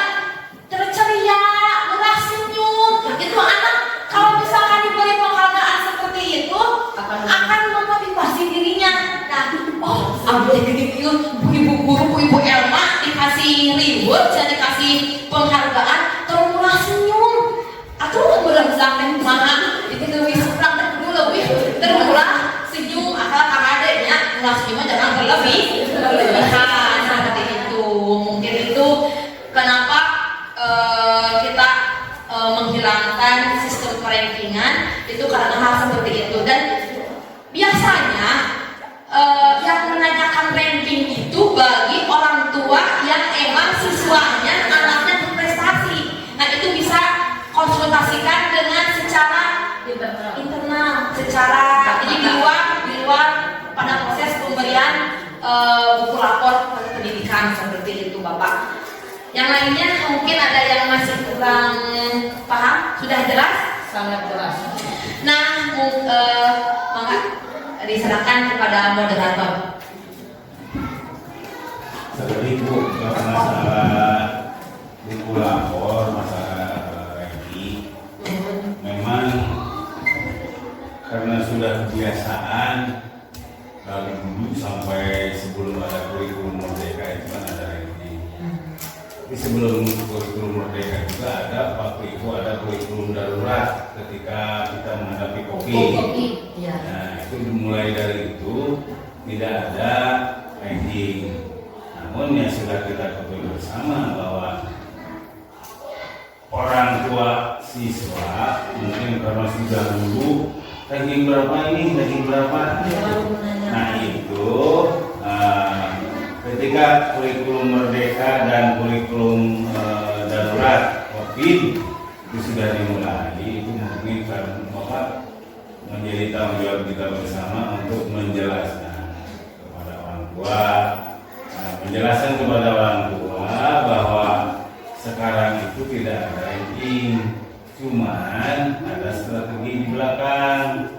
B: terceria, murah senyum. Itu anak kalau misalkan diberi penghargaan seperti itu akan memotivasi dirinya. Nah, ambil gitu ibu guru, ibu Elma dikasih reward, jadi dikasih penghargaan termurah senyum. Atau berang-berang mana itu lebih seberang dulu lebih termurah senyum akal adanya murah senyumnya jangan berlebihan seperti itu. Mungkin itu kenapa kita menghilangkan sistem perankingan itu karena hal seperti itu. Dan biasanya yang menanyakan ranking itu bagi orang tua yang emang siswanya anaknya berprestasi. Nah itu bisa konsultasikan dengan secara internal, secara jadi di luar pada proses pemberian buku lapor pendidikan seperti itu Bapak. Yang lainnya mungkin ada yang masih kurang paham, sudah jelas?
E: Sangat jelas.
B: Nah, maka diserahkan kepada moderator.
C: Tadi Bu, masalah buku lapor, masalah ranking, memang karena sudah kebiasaan dari dulu sampai sebelum ada kurikulum merdeka itu kan ada ranking. Tapi sebelum kurikulum merdeka juga ada waktu itu ada kurikulum darurat ketika kita menghadapi COVID. Nah itu dimulai dari itu tidak ada ranking. Namun yang sudah kita ketahui bersama bahwa orang tua siswa mungkin karena sudah dulu ranking berapa ini, ranking berapa. Nah itu ketika kurikulum merdeka dan kurikulum darurat COVID itu sudah dimulai, itu mungkin karena Bapak menjadi tanggung jawab kita bersama untuk menjelaskan kepada orang tua, menjelaskan kepada orang tua bahwa sekarang itu tidak ada ranking, cuman ada strategi di belakang.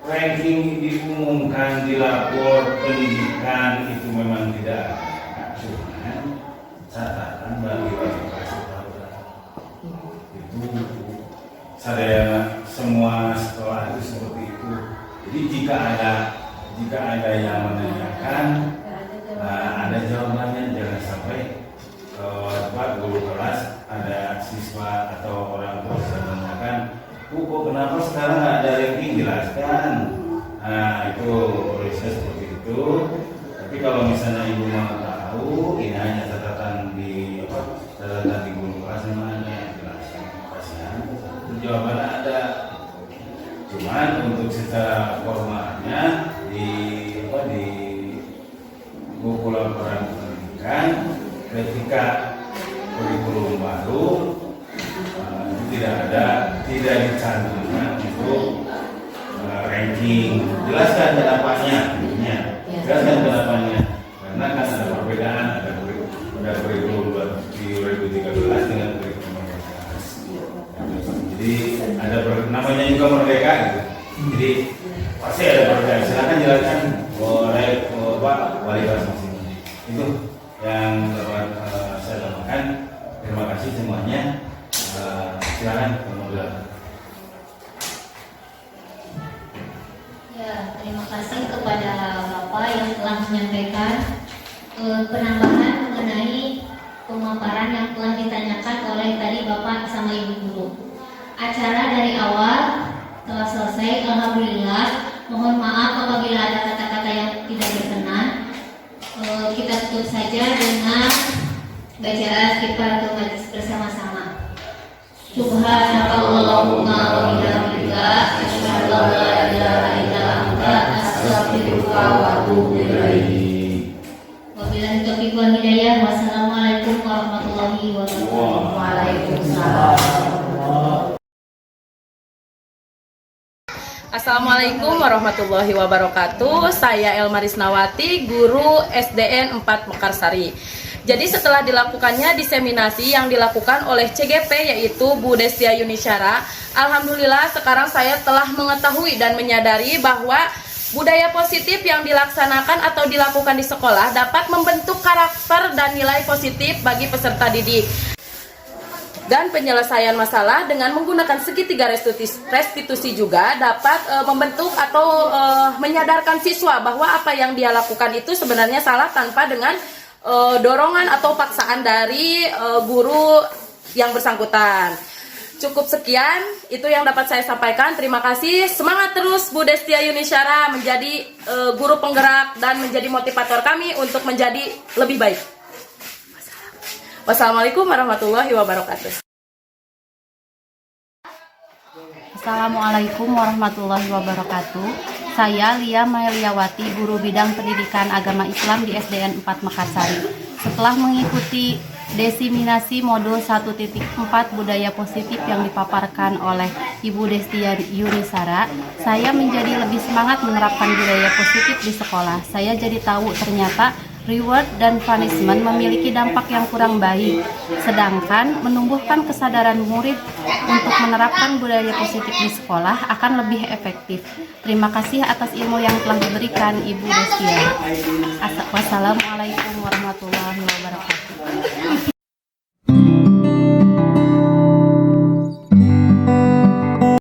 C: Ranking diumumkan di lapor pendidikan itu memang tidak ada, cuman catatan bagi wajib sekolah itu sadaya semua sekolah itu seperti itu. Jadi jika ada yang menanyakan, ada jawabannya, jangan sampai guru kelas ada siswa atau orang tua yang menanyakan, kok kenapa sekarang nggak ada ranking, jelaskan. Nah itu riset seperti itu. Tapi kalau misalnya ibu mau tahu, ini hanya catatan di guru kelas yang ada, jelaskan pasien. Jawabannya ada. Cuman untuk secara formalnya di buku laporan pendidikan ketika kurikulum baru tidak dicantumkan untuk ranking. Jelaskan kenapanya, jelaskan kenapanya. Karena kan ada perbedaan, ada kurikulum 2013 dengan kurikulum 2014. Jadi ada namanya juga merdeka gitu. Jadi pasti ada perbedaan. Silakan jelaskan oleh Pak Wali kelas masing-masing. Itu yang dapat saya sampaikan. Terima kasih semuanya. Silakan moderator.
A: Ya, terima kasih kepada Bapak yang telah menyampaikan penambahan mengenai pemaparan yang telah ditanyakan oleh tadi Bapak sama Ibu Guru. Acara dari awal telah selesai, alhamdulillah. Mohon maaf apabila ada kata-kata yang tidak berkenan. Kita tutup saja dengan bacaan kifaratul majlis bersama-sama. Subhanakallahumma wa bihamdika asyhadu an la ilaha illa anta astaghfiruka wa atubu ilaik. Wabillahi taufiq wal hidayah. Wassalamualaikum warahmatullahi wabarakatuh.
B: Waalaikumsalam.
E: Assalamualaikum warahmatullahi wabarakatuh. Saya Elma Risnawati, guru SDN 4 Mekarsari. Jadi setelah dilakukannya diseminasi yang dilakukan oleh CGP yaitu Bu Destia Yunisyara, alhamdulillah sekarang saya telah mengetahui dan menyadari bahwa budaya positif yang dilaksanakan atau dilakukan di sekolah dapat membentuk karakter dan nilai positif bagi peserta didik. Dan penyelesaian masalah dengan menggunakan segitiga restitusi juga dapat membentuk atau menyadarkan siswa bahwa apa yang dia lakukan itu sebenarnya salah tanpa dengan dorongan atau paksaan dari guru yang bersangkutan. Cukup sekian, itu yang dapat saya sampaikan. Terima kasih. Semangat terus Bu Destia Yunisyara menjadi guru penggerak dan menjadi motivator kami untuk menjadi lebih baik. Wassalamualaikum warahmatullahi wabarakatuh.
G: Assalamualaikum warahmatullahi wabarakatuh. Saya Lia Maeliawati, guru bidang pendidikan agama Islam di SDN 4 Mekarsari. Setelah mengikuti diseminasi modul 1.4 budaya positif yang dipaparkan oleh Ibu Destia Yunisyara, saya menjadi lebih semangat menerapkan budaya positif di sekolah. Saya jadi tahu ternyata reward dan punishment memiliki dampak yang kurang baik, sedangkan menumbuhkan kesadaran murid untuk menerapkan budaya positif di sekolah akan lebih efektif. Terima kasih atas ilmu yang telah diberikan Ibu Destia. Wassalamualaikum warahmatullahi wabarakatuh.